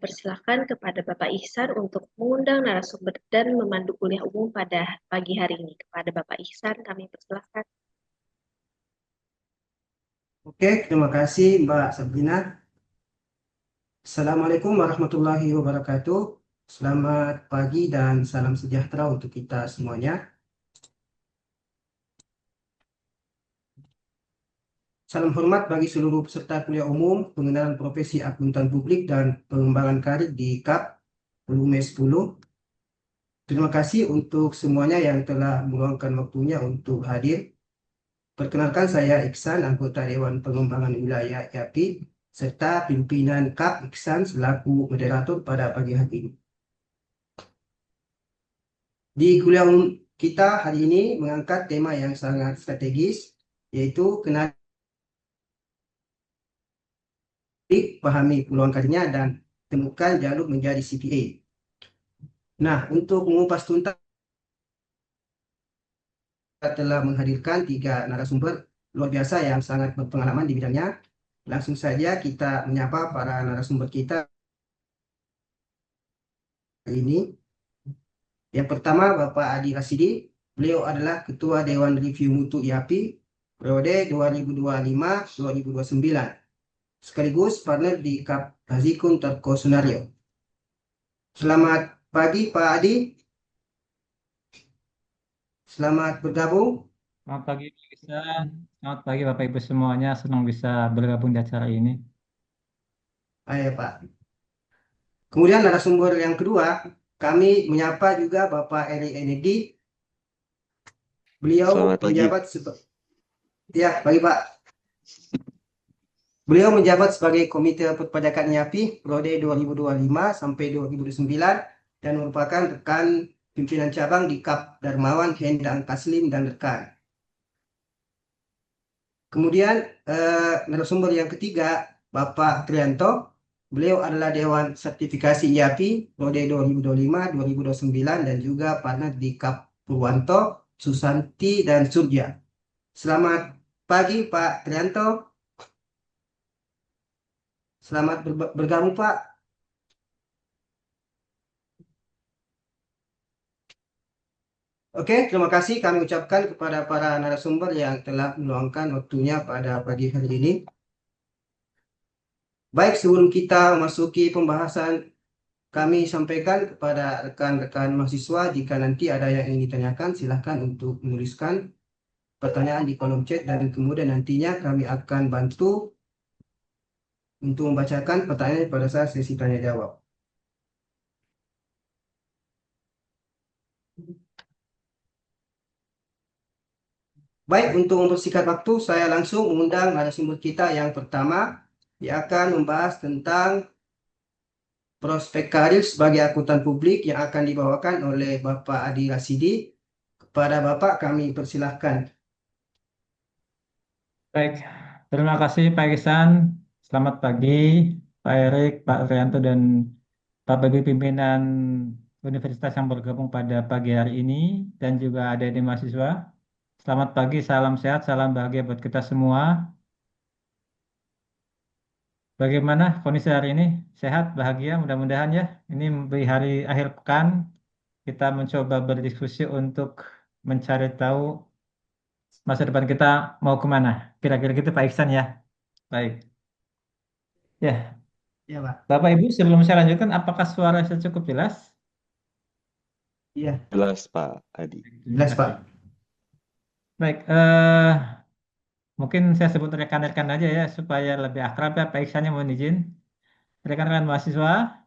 persilahkan kepada Bapak Ihsan untuk mengundang narasumber dan memandu kuliah umum pada pagi hari ini. Kepada Bapak Ihsan, kami persilahkan. Oke, terima kasih Mbak Sabrina. Assalamualaikum warahmatullahi wabarakatuh. Selamat pagi dan salam sejahtera untuk kita semuanya. Salam hormat bagi seluruh peserta kuliah umum pengenalan profesi akuntan publik dan pengembangan karir di KAP Volume 10. Terima kasih untuk semuanya yang telah meluangkan waktunya untuk hadir. Perkenalkan, saya Iksan, anggota Dewan Pengembangan Wilayah YAPI, serta pimpinan KAP Iksan selaku moderator pada pagi hari ini. Di kuliah umum kita hari ini mengangkat tema yang sangat strategis, yaitu kenali, pahami peluang karirnya, dan temukan jalur menjadi CPA. Nah, untuk mengupas tuntas, kita telah menghadirkan 3 narasumber luar biasa yang sangat berpengalaman di bidangnya. Langsung saja kita menyapa para narasumber kita ini. Yang pertama, Bapak Adi Rasidi. Beliau adalah Ketua Dewan Review Mutu IAPI periode 2025-2029, sekaligus partner di KAP Hazikun Terko Sunario. Selamat pagi Pak Adi. Selamat bergabung. Selamat pagi Pak Ihsan. Selamat pagi Bapak Ibu semuanya. Senang bisa bergabung di acara ini. Ayo Pak. Kemudian narasumber yang kedua, kami menyapa juga Bapak Eri Enedi. Beliau menjabat pagi Pak. Beliau menjabat sebagai Komite Perpajakan IAPI periode 2025 sampai 2009 dan merupakan rekan pimpinan cabang di KAP Darmawan, Hendang Kaslim, dan rekan. Kemudian narasumber yang ketiga, Bapak Trianto. Beliau adalah Dewan Sertifikasi IAPI periode 2025-2029 dan juga partner di KAP Purwanto, Susanti, dan Surya. Selamat pagi Pak Trianto. Selamat bergabung Pak. Oke, terima kasih kami ucapkan kepada para narasumber yang telah meluangkan waktunya pada pagi hari ini. Baik, sebelum kita memasuki pembahasan, kami sampaikan kepada rekan-rekan mahasiswa, jika nanti ada yang ingin ditanyakan, silahkan untuk menuliskan pertanyaan di kolom chat, dan kemudian nantinya kami akan bantu untuk membacakan pertanyaan pada saat sesi tanya jawab. Baik, untuk mempersingkat waktu, saya langsung mengundang narasumber kita yang pertama, yang akan membahas tentang prospek karir sebagai akuntan publik yang akan dibawakan oleh Bapak Adi Rasidi. Kepada Bapak kami persilahkan. Baik, terima kasih Pak Ihsan. Selamat pagi Pak Erik, Pak Rianto, dan Bapak Ibu pimpinan universitas yang bergabung pada pagi hari ini, dan juga adik-adik mahasiswa. Selamat pagi, salam sehat, salam bahagia buat kita semua. Bagaimana kondisi hari ini? Sehat, bahagia, mudah-mudahan ya. Ini di hari akhir pekan, kita mencoba berdiskusi untuk mencari tahu masa depan kita mau kemana. Kira-kira gitu Pak Iksan ya. Baik. Ya, Ya Pak. Bapak Ibu, sebelum saya lanjutkan, apakah suara saya cukup jelas? Iya. Jelas Pak Adi. Jelas Pak. Baik, mungkin saya sebut rekan-rekan aja ya, supaya lebih akrab ya, Pak Iksannya mohon izin. Rekan-rekan mahasiswa,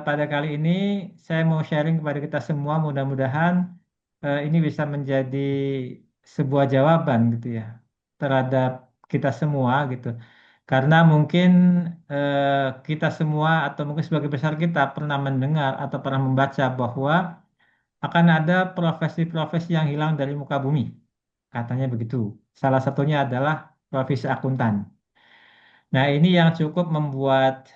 pada kali ini saya mau sharing kepada kita semua, mudah-mudahan ini bisa menjadi sebuah jawaban gitu ya, terhadap kita semua gitu. Karena mungkin kita semua atau mungkin sebagai besar kita pernah mendengar atau pernah membaca bahwa akan ada profesi-profesi yang hilang dari muka bumi. Katanya begitu. Salah satunya adalah profesi akuntan. Nah, ini yang cukup membuat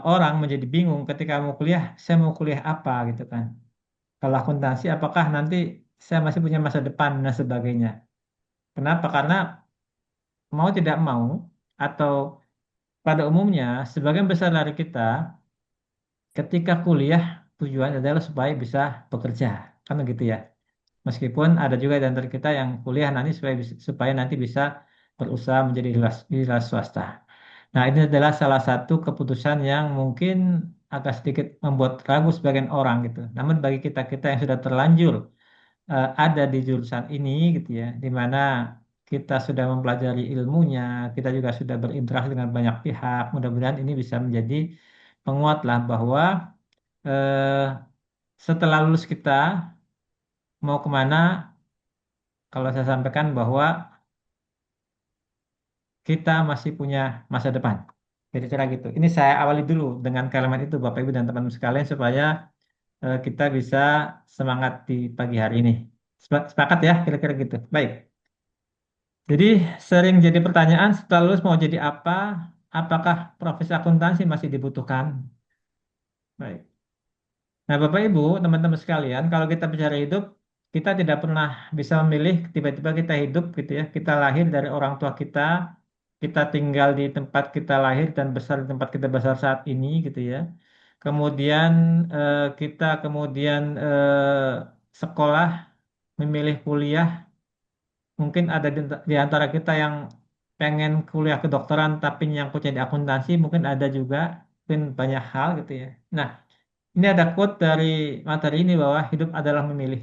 orang menjadi bingung ketika mau kuliah, saya mau kuliah apa gitu kan. Kalau akuntansi, apakah nanti saya masih punya masa depan dan sebagainya. Kenapa? Karena mau tidak mau, atau pada umumnya sebagian besar dari kita ketika kuliah tujuan adalah supaya bisa bekerja, kan begitu ya. Meskipun ada juga di antara kita yang kuliah nanti supaya nanti bisa berusaha menjadi wira swasta. Nah, ini adalah salah satu keputusan yang mungkin agak sedikit membuat ragu sebagian orang gitu. Namun bagi kita-kita yang sudah terlanjur ada di jurusan ini gitu ya, di mana kita sudah mempelajari ilmunya, kita juga sudah berinteraksi dengan banyak pihak. Mudah-mudahan ini bisa menjadi penguat lah bahwa eh, setelah lulus kita mau kemana, kalau saya sampaikan bahwa kita masih punya masa depan. Kira-kira gitu. Ini saya awali dulu dengan kalimat itu Bapak Ibu dan teman-teman sekalian supaya kita bisa semangat di pagi hari ini. Sepakat ya, kira-kira gitu. Baik. Jadi sering jadi pertanyaan setelah lulus mau jadi apa? Apakah profesi akuntansi masih dibutuhkan? Baik. Nah, Bapak Ibu, teman-teman sekalian, kalau kita bicara hidup, kita tidak pernah bisa memilih tiba-tiba kita hidup gitu ya. Kita lahir dari orang tua kita tinggal di tempat kita lahir dan besar di tempat kita besar saat ini gitu ya. Kemudian kita kemudian sekolah, memilih kuliah. Mungkin ada di antara kita yang pengen kuliah kedokteran tapi nyangkutnya di akuntansi, mungkin ada juga, mungkin banyak hal gitu ya. Nah, ini ada quote dari materi ini bahwa hidup adalah memilih.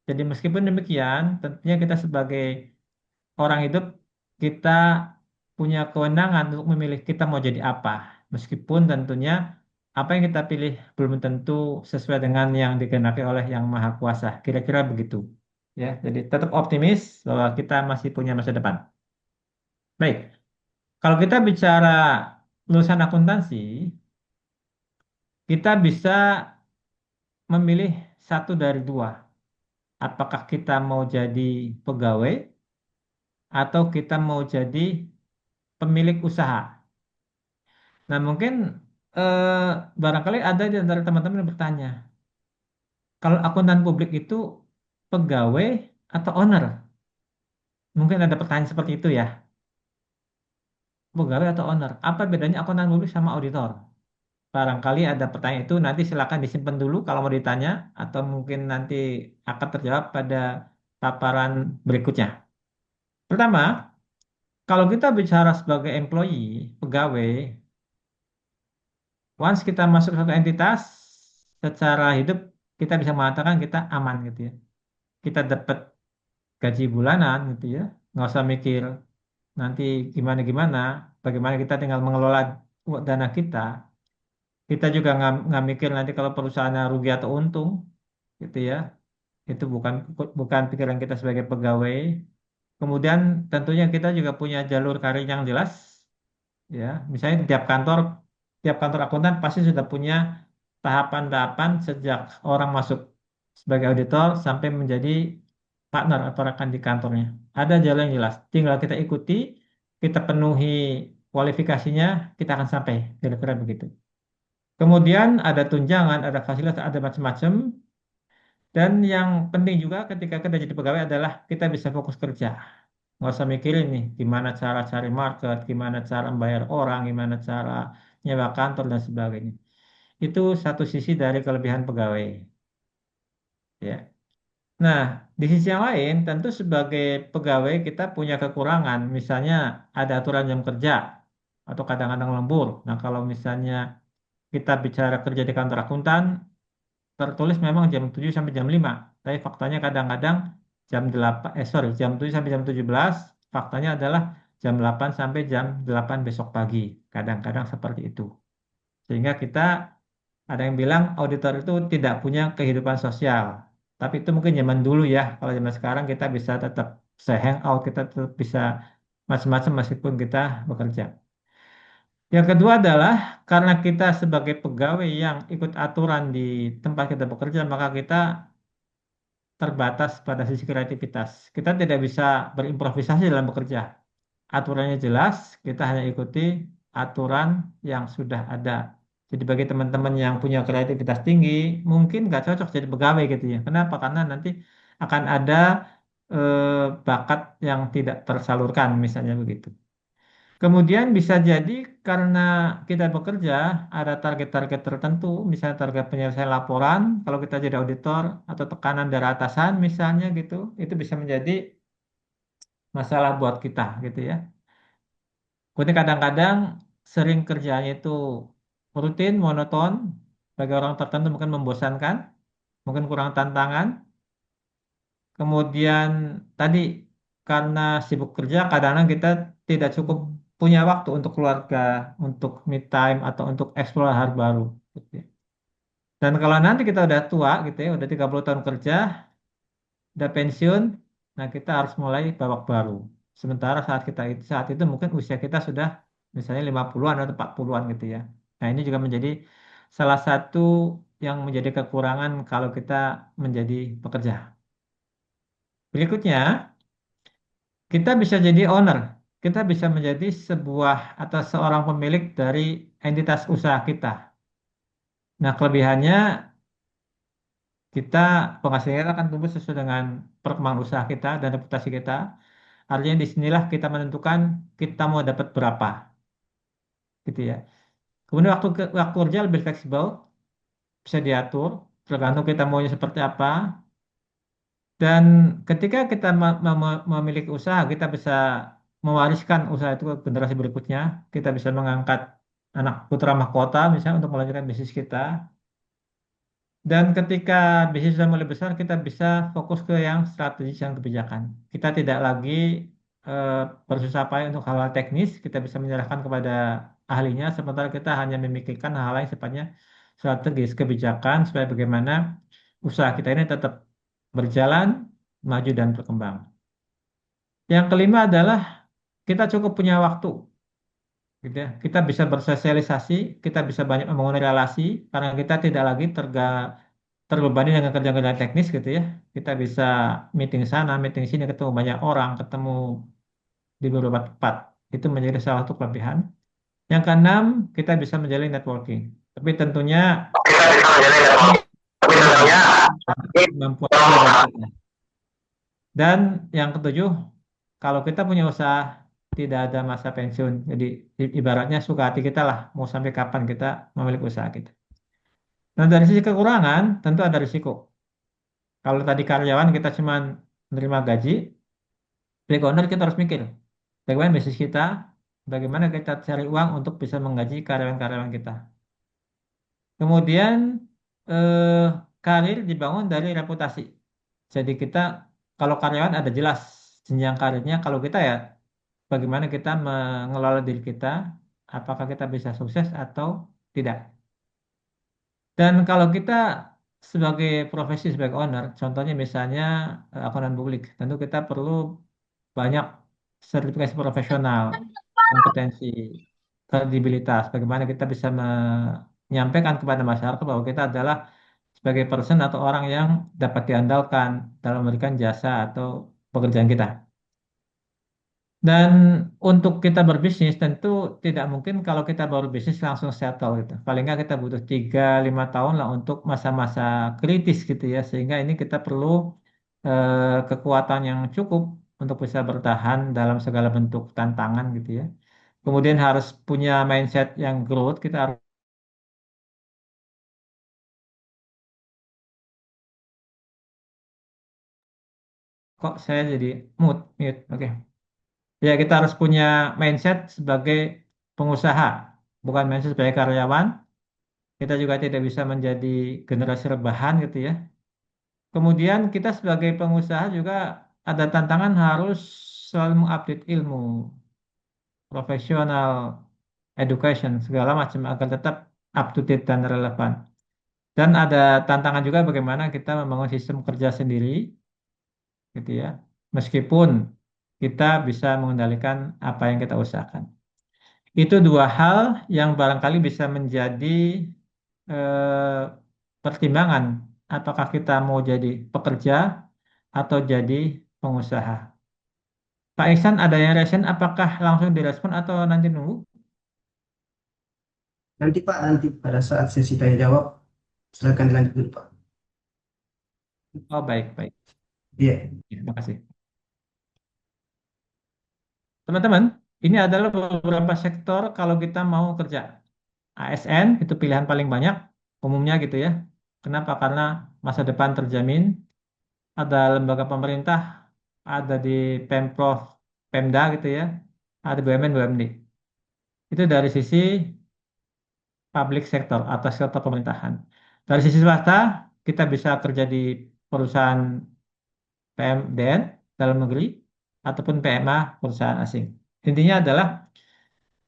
Jadi meskipun demikian, tentunya kita sebagai orang hidup, kita punya kewenangan untuk memilih kita mau jadi apa. Meskipun tentunya apa yang kita pilih belum tentu sesuai dengan yang dikehendaki oleh Yang Maha Kuasa. Kira-kira begitu. Ya, jadi tetap optimis bahwa kita masih punya masa depan. Baik, kalau kita bicara lulusan akuntansi, kita bisa memilih satu dari dua. Apakah kita mau jadi pegawai atau kita mau jadi pemilik usaha. Nah, mungkin eh, barangkali ada di antara teman-teman yang bertanya, kalau akuntan publik itu pegawai atau owner? Mungkin ada pertanyaan seperti itu ya. Pegawai atau owner? Apa bedanya akuntan publik sama auditor? Barangkali ada pertanyaan itu, nanti silakan disimpan dulu kalau mau ditanya, atau mungkin nanti akan terjawab pada paparan berikutnya. Pertama, kalau kita bicara sebagai employee, pegawai, once kita masuk satu entitas, secara hidup kita bisa mengatakan kita aman gitu ya. Kita dapat gaji bulanan gitu ya, nggak usah mikir nanti gimana-gimana, bagaimana kita tinggal mengelola dana kita. Kita juga nggak mikir nanti kalau perusahaannya rugi atau untung gitu ya. Itu bukan bukan pikiran kita sebagai pegawai. Kemudian tentunya kita juga punya jalur karir yang jelas ya. Misalnya di tiap kantor akuntan pasti sudah punya tahapan-tahapan sejak orang masuk sebagai auditor sampai menjadi partner atau rekan di kantornya. Ada jalan yang jelas. Tinggal kita ikuti, kita penuhi kualifikasinya, kita akan sampai. Kira-kira begitu. Kemudian ada tunjangan, ada fasilitas, ada macam-macam. Dan yang penting juga ketika kita jadi pegawai adalah kita bisa fokus kerja. Nggak usah mikirin nih gimana cara cari market, gimana cara membayar orang, gimana cara nyewa kantor dan sebagainya. Itu satu sisi dari kelebihan pegawai. Ya. Nah, di sisi yang lain, tentu sebagai pegawai kita punya kekurangan. Misalnya ada aturan jam kerja atau kadang-kadang lembur. Nah, kalau misalnya kita bicara kerja di kantor akuntan, tertulis memang jam 7 sampai jam 5. Tapi faktanya kadang-kadang jam 7 sampai jam 17, faktanya adalah jam 8 sampai jam 8 besok pagi. Kadang-kadang seperti itu. Sehingga kita ada yang bilang auditor itu tidak punya kehidupan sosial. Tapi itu mungkin zaman dulu ya. Kalau zaman sekarang kita bisa tetap hangout, kita tetap bisa macam-macam meskipun kita bekerja. Yang kedua adalah karena kita sebagai pegawai yang ikut aturan di tempat kita bekerja, maka kita terbatas pada sisi kreativitas. Kita tidak bisa berimprovisasi dalam bekerja. Aturannya jelas, kita hanya ikuti aturan yang sudah ada. Jadi bagi teman-teman yang punya kreativitas tinggi, mungkin nggak cocok jadi pegawai gitu ya. Kenapa? Karena nanti akan ada bakat yang tidak tersalurkan, misalnya begitu. Kemudian bisa jadi karena kita bekerja, ada target-target tertentu, misalnya target penyelesaian laporan, kalau kita jadi auditor, atau tekanan dari atasan misalnya gitu, itu bisa menjadi masalah buat kita gitu ya. Kemudian kadang-kadang sering kerjanya itu rutin, monoton, bagi orang tertentu mungkin membosankan, mungkin kurang tantangan. Kemudian tadi karena sibuk kerja, kadang-kadang kita tidak cukup punya waktu untuk keluarga, untuk me time atau untuk explore hal baru. Gitu ya. Dan kalau nanti kita udah tua gitu ya, udah 30 tahun kerja, udah pensiun, nah kita harus mulai babak baru. Sementara saat itu mungkin usia kita sudah misalnya 50-an atau 40-an gitu ya. Nah, ini juga menjadi salah satu yang menjadi kekurangan kalau kita menjadi pekerja. Berikutnya, kita bisa jadi owner. Kita bisa menjadi sebuah atau seorang pemilik dari entitas usaha kita. Nah, kelebihannya kita penghasilan kita akan tumbuh sesuai dengan perkembangan usaha kita dan reputasi kita. Artinya di sinilah kita menentukan kita mau dapat berapa, gitu ya. Kemudian waktu kerja lebih fleksibel, bisa diatur, tergantung kita maunya seperti apa. Dan ketika kita memiliki usaha, kita bisa mewariskan usaha itu ke generasi berikutnya. Kita bisa mengangkat anak putra mahkota misalnya untuk melanjutkan bisnis kita. Dan ketika bisnis sudah mulai besar, kita bisa fokus ke yang strategis dan kebijakan. Kita tidak lagi eh, bersusah payah untuk hal-hal teknis, kita bisa menyerahkan kepada ahlinya, sementara kita hanya memikirkan hal-hal yang sifatnya strategis, kebijakan, supaya bagaimana usaha kita ini tetap berjalan, maju, dan berkembang. Yang kelima adalah kita cukup punya waktu, gitu ya. Kita bisa bersosialisasi, kita bisa banyak membangun relasi, karena kita tidak lagi terbebani dengan kerja-kerja teknis gitu ya. Kita bisa meeting sana, meeting sini, ketemu banyak orang, ketemu di beberapa tempat. Itu menjadi salah satu kelebihan. Yang keenam, kita bisa menjalin networking. Tapi tentunya kemampuan kita. Dan yang ketujuh, kalau kita punya usaha, tidak ada masa pensiun. Jadi ibaratnya suka hati kita lah, mau sampai kapan kita memiliki usaha kita. Nah, dari sisi kekurangan, tentu ada risiko. Kalau tadi karyawan kita cuma menerima gaji, sebagai owner kita harus mikir bagaimana bisnis kita, bagaimana kita cari uang untuk bisa menggaji karyawan-karyawan kita. Kemudian eh, karir dibangun dari reputasi. Jadi kita kalau karyawan ada jelas jenjang karirnya, kalau kita ya bagaimana kita mengelola diri kita, apakah kita bisa sukses atau tidak. Dan kalau kita sebagai profesi sebagai owner, contohnya misalnya akuntan publik, tentu kita perlu banyak sertifikasi profesional, kompetensi, kredibilitas, bagaimana kita bisa menyampaikan kepada masyarakat bahwa kita adalah sebagai person atau orang yang dapat diandalkan dalam memberikan jasa atau pekerjaan kita. Dan untuk kita berbisnis tentu tidak mungkin kalau kita baru bisnis langsung settle gitu. Paling nggak kita butuh 3-5 tahun lah untuk masa-masa kritis gitu ya. Sehingga ini kita perlu kekuatan yang cukup untuk bisa bertahan dalam segala bentuk tantangan gitu ya. Kemudian harus punya mindset yang growth. Kita harus kok saya jadi mute. Oke. Ya, kita harus punya mindset sebagai pengusaha, bukan mindset sebagai karyawan. Kita juga tidak bisa menjadi generasi rebahan gitu ya. Kemudian kita sebagai pengusaha juga ada tantangan harus selalu mengupdate ilmu, profesional, education, segala macam agar tetap up to date dan relevan. Dan ada tantangan juga bagaimana kita membangun sistem kerja sendiri, gitu ya. Meskipun kita bisa mengendalikan apa yang kita usahakan. Itu dua hal yang barangkali bisa menjadi eh, pertimbangan apakah kita mau jadi pekerja atau jadi pengusaha. Pak Iksan ada yang resen apakah langsung direspon atau nanti nunggu? Nanti Pak, nanti pada saat sesi tanya jawab, silakan dilanjut dulu Pak. Oh baik, baik. Iya. Ya, terima kasih. Teman-teman, Ini adalah beberapa sektor kalau kita mau kerja. ASN itu pilihan paling banyak umumnya gitu ya. Kenapa? Karena masa depan terjamin, ada lembaga pemerintah, ada di Pemprov, Pemda gitu ya, ada BUMN, BUMD. Itu dari sisi public sector atau sektor pemerintahan. Dari sisi swasta, kita bisa kerja di perusahaan PMDN dalam negeri ataupun PMA perusahaan asing. Intinya adalah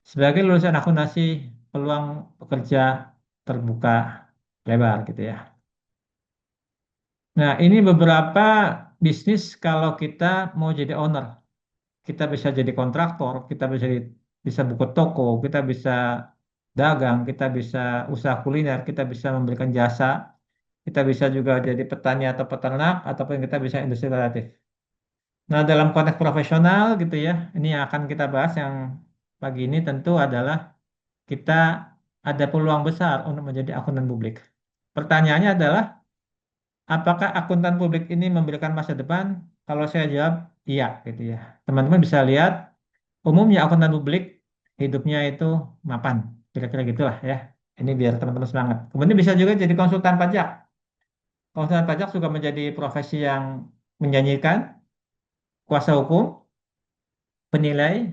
sebagai lulusan akuntansi peluang pekerja terbuka lebar gitu ya. Nah, ini beberapa bisnis kalau kita mau jadi owner. Kita bisa jadi kontraktor, kita bisa buka toko, kita bisa dagang, kita bisa usaha kuliner, kita bisa memberikan jasa, kita bisa juga jadi petani atau peternak, ataupun kita bisa industri kreatif. Nah, dalam konteks profesional gitu ya, ini yang akan kita bahas yang pagi ini tentu adalah kita ada peluang besar untuk menjadi akuntan publik. Pertanyaannya adalah, apakah akuntan publik ini memberikan masa depan? Kalau saya jawab, iya gitu ya. Teman-teman bisa lihat, umumnya akuntan publik hidupnya itu mapan, kira-kira gitulah ya. Ini biar teman-teman semangat. Kemudian bisa juga jadi konsultan pajak. Konsultan pajak juga menjadi profesi yang menjanjikan, kuasa hukum, penilai,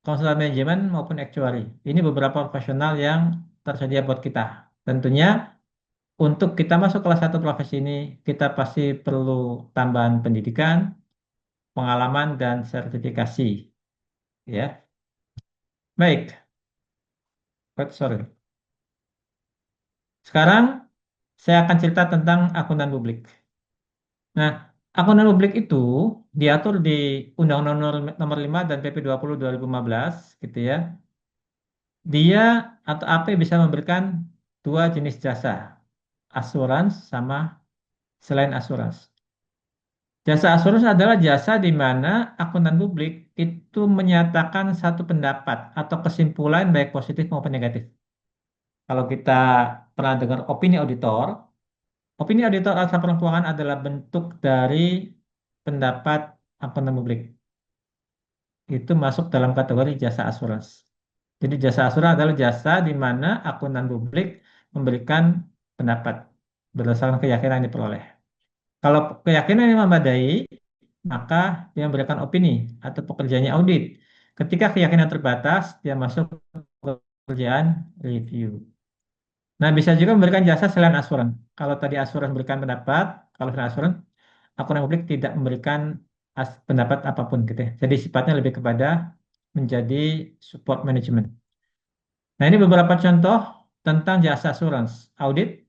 konsultan manajemen maupun actuary. Ini beberapa profesional yang tersedia buat kita. Tentunya untuk kita masuk kelas satu profesi ini, kita pasti perlu tambahan pendidikan, pengalaman, dan sertifikasi. Ya, baik. Sorry. Sekarang saya akan cerita tentang akuntan publik. Nah, akuntan publik itu diatur di Undang-Undang Nomor 5 dan PP 20 2015 gitu ya. Dia atau AP bisa memberikan dua jenis jasa, asuransi sama selain asuransi. Jasa asuransi adalah jasa di mana akuntan publik itu menyatakan satu pendapat atau kesimpulan baik positif maupun negatif. Kalau kita pernah dengar opini auditor atau laporan keuangan adalah bentuk dari pendapat akuntan publik. Itu masuk dalam kategori jasa asuransi. Jadi jasa asuransi adalah jasa di mana akuntan publik memberikan pendapat berdasarkan keyakinan yang diperoleh. Kalau keyakinan yang memadai, maka dia memberikan opini atau pekerjaannya audit. Ketika keyakinan terbatas, dia masuk ke pekerjaan review. Nah, bisa juga memberikan jasa selain asuran. Kalau tadi asuran memberikan pendapat, kalau selain asuran, akuntan publik tidak memberikan pendapat apapun gitu ya. Jadi sifatnya lebih kepada menjadi support management. Nah, ini beberapa contoh tentang jasa asuransi. Audit,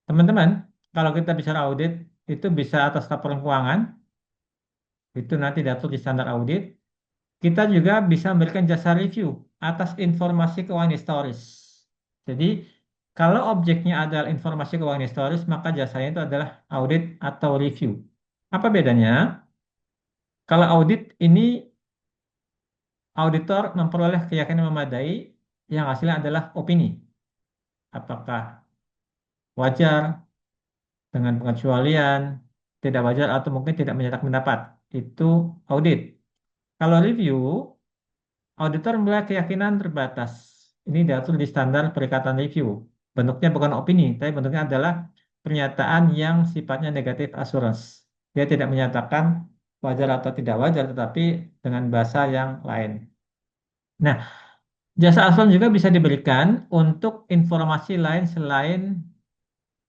teman-teman, kalau kita bicara audit, itu bisa atas laporan keuangan, itu nanti diatur di standar audit. Kita juga bisa memberikan jasa review atas informasi keuangan historis. Jadi, kalau objeknya adalah informasi keuangan historis, maka jasanya itu adalah audit atau review. Apa bedanya? Kalau audit ini, auditor memperoleh keyakinan memadai, yang hasilnya adalah opini. Apakah wajar, dengan pengecualian, tidak wajar, atau mungkin tidak menyatakan pendapat. Itu audit. Kalau review, auditor memiliki keyakinan terbatas. Ini diatur di standar perikatan review. Bentuknya bukan opini, tapi bentuknya adalah pernyataan yang sifatnya negatif assurance. Dia tidak menyatakan wajar atau tidak wajar, tetapi dengan bahasa yang lain. Nah, jasa asuransi juga bisa diberikan untuk informasi lain selain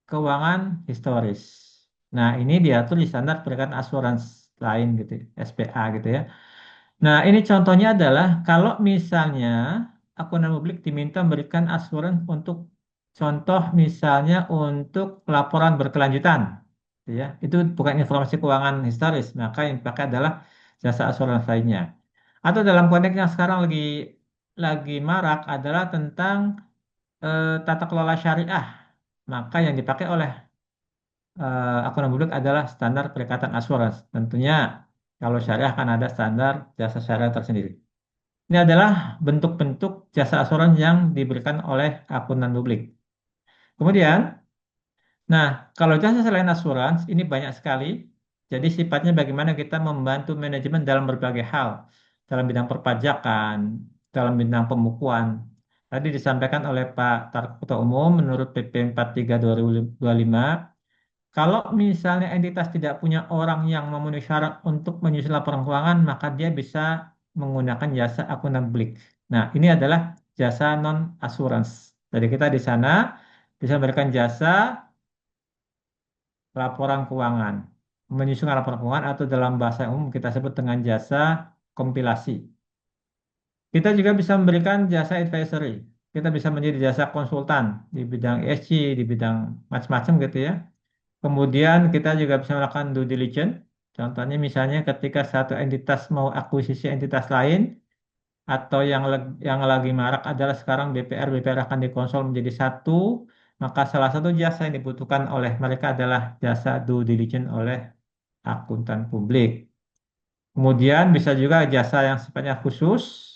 keuangan historis. Nah, ini diatur di standar perikatan asuransi lain gitu, SPA gitu ya. Nah, ini contohnya adalah kalau misalnya akuntan publik diminta memberikan asuransi untuk contoh misalnya untuk laporan berkelanjutan, gitu ya. Itu bukan informasi keuangan historis, maka yang dipakai adalah jasa asuransi lainnya. Atau dalam konteks yang sekarang lagi marak adalah tentang tata kelola syariah, maka yang dipakai oleh akuntan publik adalah standar perikatan asuransi. Tentunya kalau syariah kan ada standar jasa syariah tersendiri. Ini adalah bentuk-bentuk jasa asuransi yang diberikan oleh akuntan publik. Kemudian, nah kalau jasa selain asuransi ini banyak sekali. Jadi sifatnya bagaimana kita membantu manajemen dalam berbagai hal. dalam bidang perpajakan, dalam bidang pembukuan. Tadi disampaikan oleh Pak Ketua Umum, menurut PP 43 2025, kalau misalnya entitas tidak punya orang yang memenuhi syarat untuk menyusun laporan keuangan, maka dia bisa menggunakan jasa akuntan publik. Nah, ini adalah jasa non assurance. Jadi kita di sana bisa memberikan jasa laporan keuangan, menyusun laporan keuangan atau dalam bahasa umum kita sebut dengan jasa kompilasi. Kita juga bisa memberikan jasa advisory. Kita bisa menjadi jasa konsultan di bidang ESG, di bidang macam-macam gitu ya. Kemudian kita juga bisa melakukan due diligence. Contohnya misalnya ketika satu entitas mau akuisisi entitas lain, atau yang lagi marak adalah sekarang BPR akan dikonsol menjadi satu, maka salah satu jasa yang dibutuhkan oleh mereka adalah jasa due diligence oleh akuntan publik. Kemudian bisa juga jasa yang sifatnya khusus,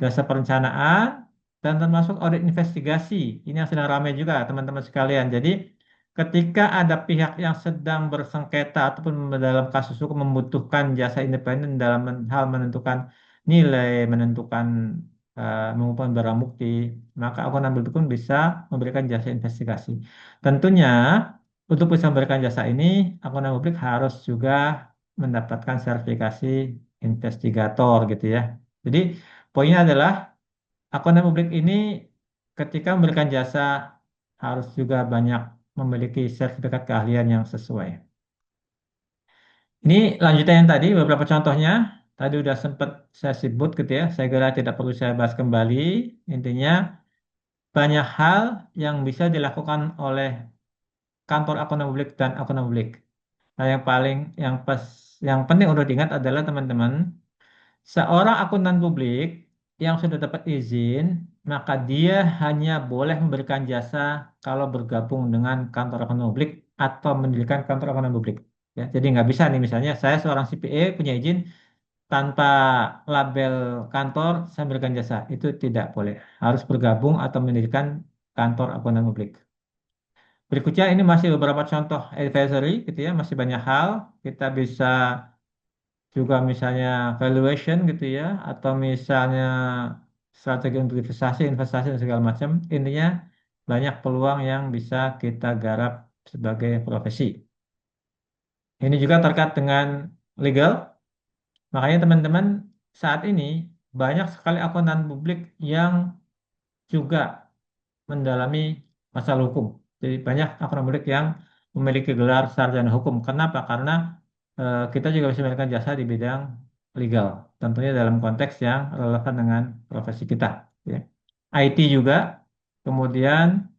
jasa perencanaan, dan termasuk audit investigasi. Ini yang sedang ramai juga teman-teman sekalian. Jadi ketika ada pihak yang sedang bersengketa ataupun dalam kasus hukum membutuhkan jasa independen dalam hal menentukan nilai, menentukan mengumpulkan barang bukti, maka akuntan publik pun bisa memberikan jasa investigasi. Tentunya untuk bisa memberikan jasa ini, akuntan publik harus juga mendapatkan sertifikasi investigator gitu ya. Jadi poinnya adalah akuntan publik ini ketika memberikan jasa harus juga banyak memiliki sertifikat keahlian yang sesuai. Ini lanjutan yang tadi, beberapa contohnya. Tadi udah sempat saya sebut gitu ya. Saya kira tidak perlu saya bahas kembali. Intinya banyak hal yang bisa dilakukan oleh kantor akuntan publik dan akuntan publik. Nah, yang penting untuk diingat adalah teman-teman, seorang akuntan publik yang sudah dapat izin, maka dia hanya boleh memberikan jasa kalau bergabung dengan kantor akuntan publik atau mendirikan kantor akuntan publik. Ya, jadi nggak bisa nih misalnya saya seorang CPA punya izin tanpa label kantor saya memberikan jasa. Itu tidak boleh. Harus bergabung atau mendirikan kantor akuntan publik. Berikutnya ini masih beberapa contoh advisory gitu ya, masih banyak hal. Kita bisa juga misalnya valuation gitu ya, atau misalnya strategi untuk investasi dan segala macam. Intinya banyak peluang yang bisa kita garap sebagai profesi. Ini juga terkait dengan legal. Makanya teman-teman saat ini banyak sekali akuntan publik yang juga mendalami masalah hukum. Jadi banyak akuntan publik yang memiliki gelar sarjana hukum. Kenapa? Karena kita juga bisa memberikan jasa di bidang legal, tentunya dalam konteks yang relevan dengan profesi kita. Ya. IT juga, kemudian